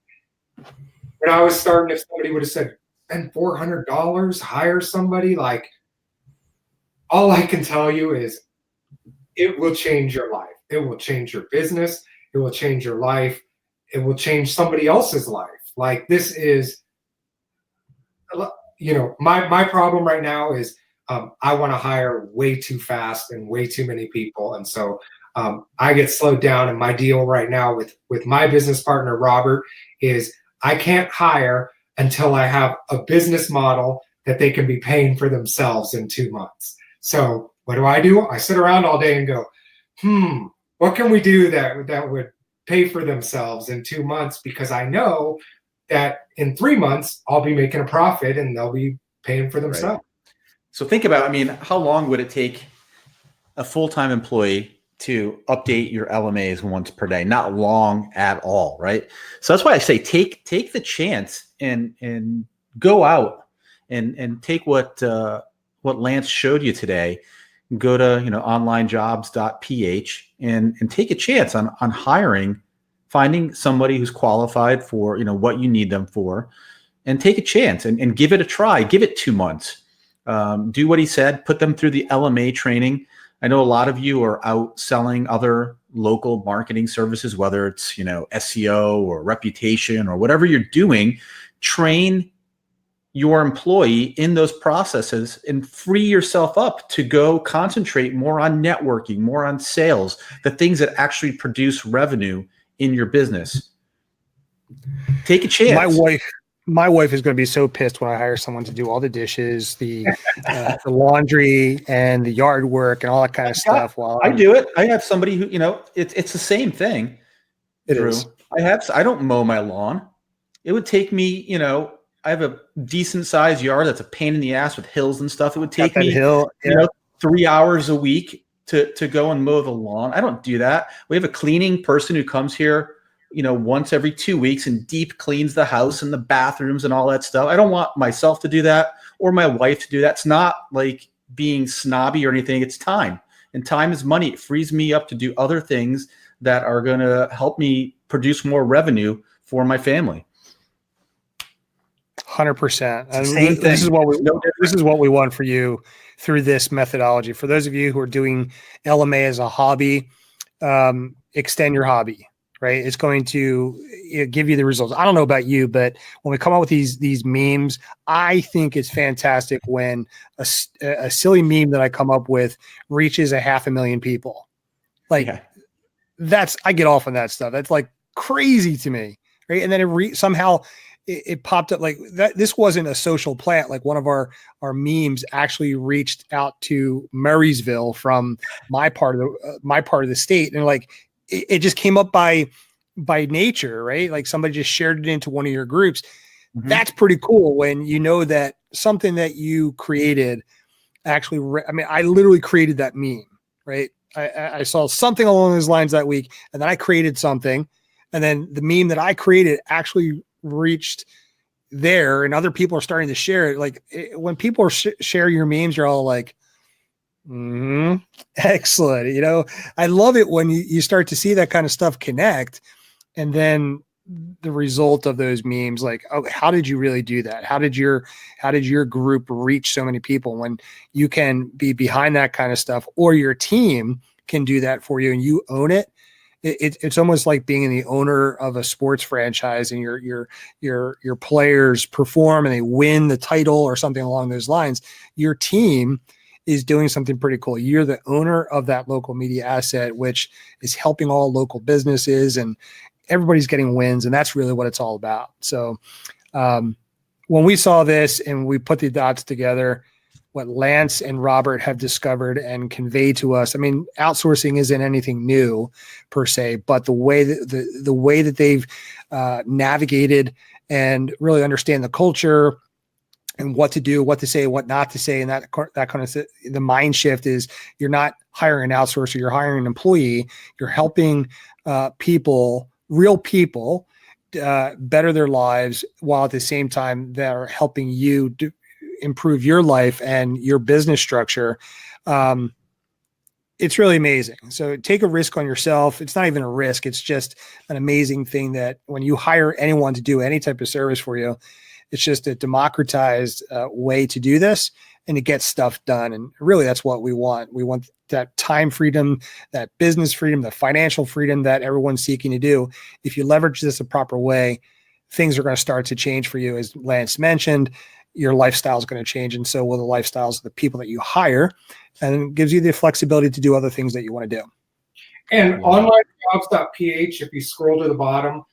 when I was starting, if somebody would have said, spend $400, hire somebody, like, all I can tell you is it will change your life. It will change your business. It will change your life. It will change somebody else's life. Like, this is, my problem right now is I want to hire way too fast and way too many people. And so I get slowed down. And my deal right now with my business partner, Robert, is I can't hire until I have a business model that they can be paying for themselves in 2 months. So what do? I sit around all day and go, what can we do that would pay for themselves in 2 months? Because I know that in 3 months, I'll be making a profit and they'll be paying for themselves. Right. So think about, how long would it take a full-time employee to update your LMAs once per day? Not long at all, right? So that's why I say take the chance and go out and take what Lance showed you today. Go to onlinejobs.ph and take a chance on hiring, finding somebody who's qualified for what you need them for, and take a chance and give it a try. Give it 2 months. Do what he said. Put them through the LMA training. I know a lot of you are out selling other local marketing services, whether it's SEO or reputation or whatever you're doing. Train your employee in those processes and free yourself up to go concentrate more on networking, more on sales, the things that actually produce revenue in your business. Take a chance. My wife is going to be so pissed when I hire someone to do all the dishes, the laundry, and the yard work, and all that kind of stuff. While I do it, I have somebody who it's the same thing. It is. I don't mow my lawn. It would take me, I have a decent sized yard that's a pain in the ass with hills and stuff. It would take me 3 hours a week to go and mow the lawn. I don't do that. We have a cleaning person who comes here once every 2 weeks and deep cleans the house and the bathrooms and all that stuff. I don't want myself to do that or my wife to do that. It's not like being snobby or anything. It's time, and time is money. It frees me up to do other things that are going to help me produce more revenue for my family. 100%. This is what we want for you through this methodology. For those of you who are doing LMA as a hobby, extend your hobby. Right, it's going to give you the results. I don't know about you, but when we come up with these memes, I think it's fantastic when a silly meme that I come up with reaches 500,000 people. Like I get off on that stuff. That's like crazy to me, right? And then somehow it popped up like that. This wasn't a social plant. Like one of our memes actually reached out to Murraysville from my part of the state, and like. It just came up by nature, right? Like somebody just shared it into one of your groups. Mm-hmm. That's pretty cool when you know that something that you created actually, I literally created that meme, right? I saw something along those lines that week, and then I created something, and then the meme that I created actually reached there, and other people are starting to share it. Like when people share your memes, you're all like, Excellent. You know, I love it when you start to see that kind of stuff connect, and then the result of those memes, like, oh, how did you really do that? How did your group reach so many people? When you can be behind that kind of stuff, or your team can do that for you and you own it. It's almost like being the owner of a sports franchise, and your players perform and they win the title or something along those lines. Your team is doing something pretty cool. You're the owner of that local media asset, which is helping all local businesses, and everybody's getting wins. And that's really what it's all about. So when we saw this and we put the dots together, what Lance and Robert have discovered and conveyed to us, I mean, outsourcing isn't anything new per se, but the way that they've navigated and really understand the culture and what to do, what to say, what not to say, and that kind of the mind shift is, you're not hiring an outsourcer, you're hiring an employee. You're helping people, real people, better their lives, while at the same time they're helping you improve your life and your business structure. It's really amazing. So take a risk on yourself. It's not even a risk. It's just an amazing thing that when you hire anyone to do any type of service for you, it's just a democratized way to do this and to get stuff done. And really, that's what we want. We want that time freedom, that business freedom, the financial freedom that everyone's seeking to do. If you leverage this a proper way, things are going to start to change for you. As Lance mentioned, your lifestyle is going to change, and so will the lifestyles of the people that you hire, and it gives you the flexibility to do other things that you want to do. And onlinejobs.ph, if you scroll to the bottom,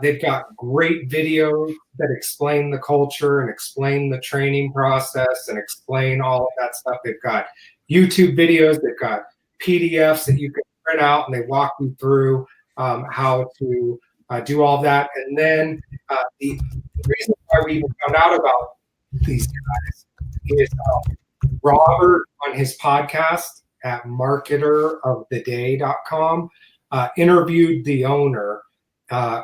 they've got great videos that explain the culture and explain the training process and explain all of that stuff. They've got YouTube videos, they've got PDFs that you can print out, and they walk you through how to do all that. And then the reason why we even found out about these guys is Robert, on his podcast at marketeroftheday.com, interviewed the owner,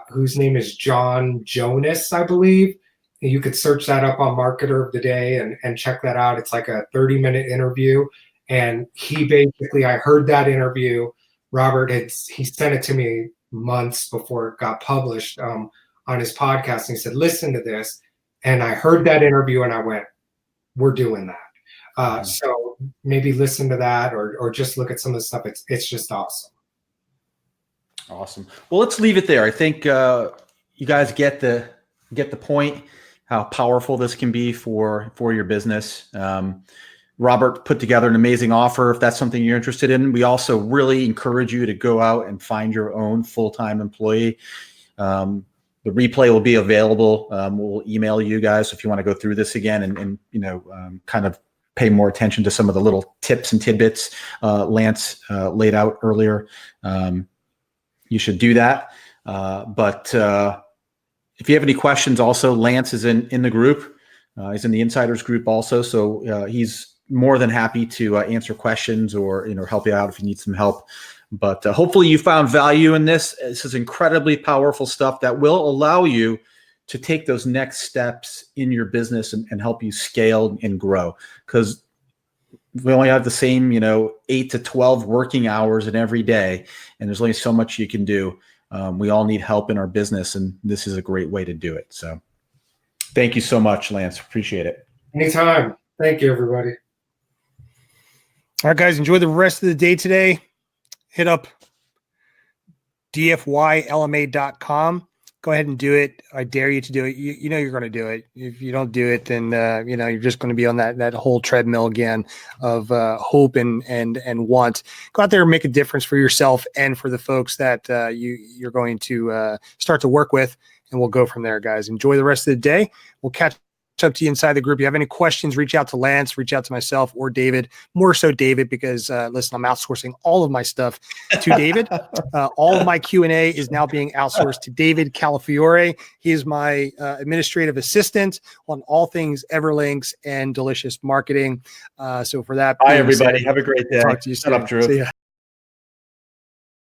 whose name is John Jonas, I believe. And you could search that up on Marketer of the Day and check that out. It's like a 30-minute interview. And he basically, I heard that interview. Robert he sent it to me months before it got published on his podcast. And he said, listen to this. And I heard that interview and I went, we're doing that. So maybe listen to that or just look at some of the stuff. It's just awesome. Awesome. Well, let's leave it there. I think you guys get the point, how powerful this can be for your business. Robert put together an amazing offer. If that's something you're interested in, we also really encourage you to go out and find your own full-time employee. The replay will be available. We'll email you guys if you want to go through this again and kind of pay more attention to some of the little tips and tidbits Lance laid out earlier. You should do that. But if you have any questions, also Lance is in the group. He's in the insiders group also, so he's more than happy to answer questions or help you out if you need some help. But hopefully you found value in this. This is incredibly powerful stuff that will allow you to take those next steps in your business and help you scale and grow. Because we only have the same 8 to 12 working hours in every day, and there's only so much you can do. We all need help in our business, and this is a great way to do it. So thank you so much, Lance. Appreciate it. Anytime. Thank you, everybody. All right, guys, enjoy the rest of the day today. Hit up dfylma.com. Go ahead and do it. I dare you to do it. You know you're going to do it. If you don't do it, then you're just going to be on that whole treadmill again of hope and want. Go out there and make a difference for yourself and for the folks that you're going to start to work with, and we'll go from there, guys. Enjoy the rest of the day. We'll catch up to you inside the group. If you have any questions, reach out to Lance, reach out to myself or David, more so David, because listen, I'm outsourcing all of my stuff to David. All of my Q&A is now being outsourced to David Calafiore. He is my administrative assistant on all things Everlinks and Delicious Marketing. So for that, bye everybody. Have a great day. Talk to you soon. Shut up, Drew. See ya.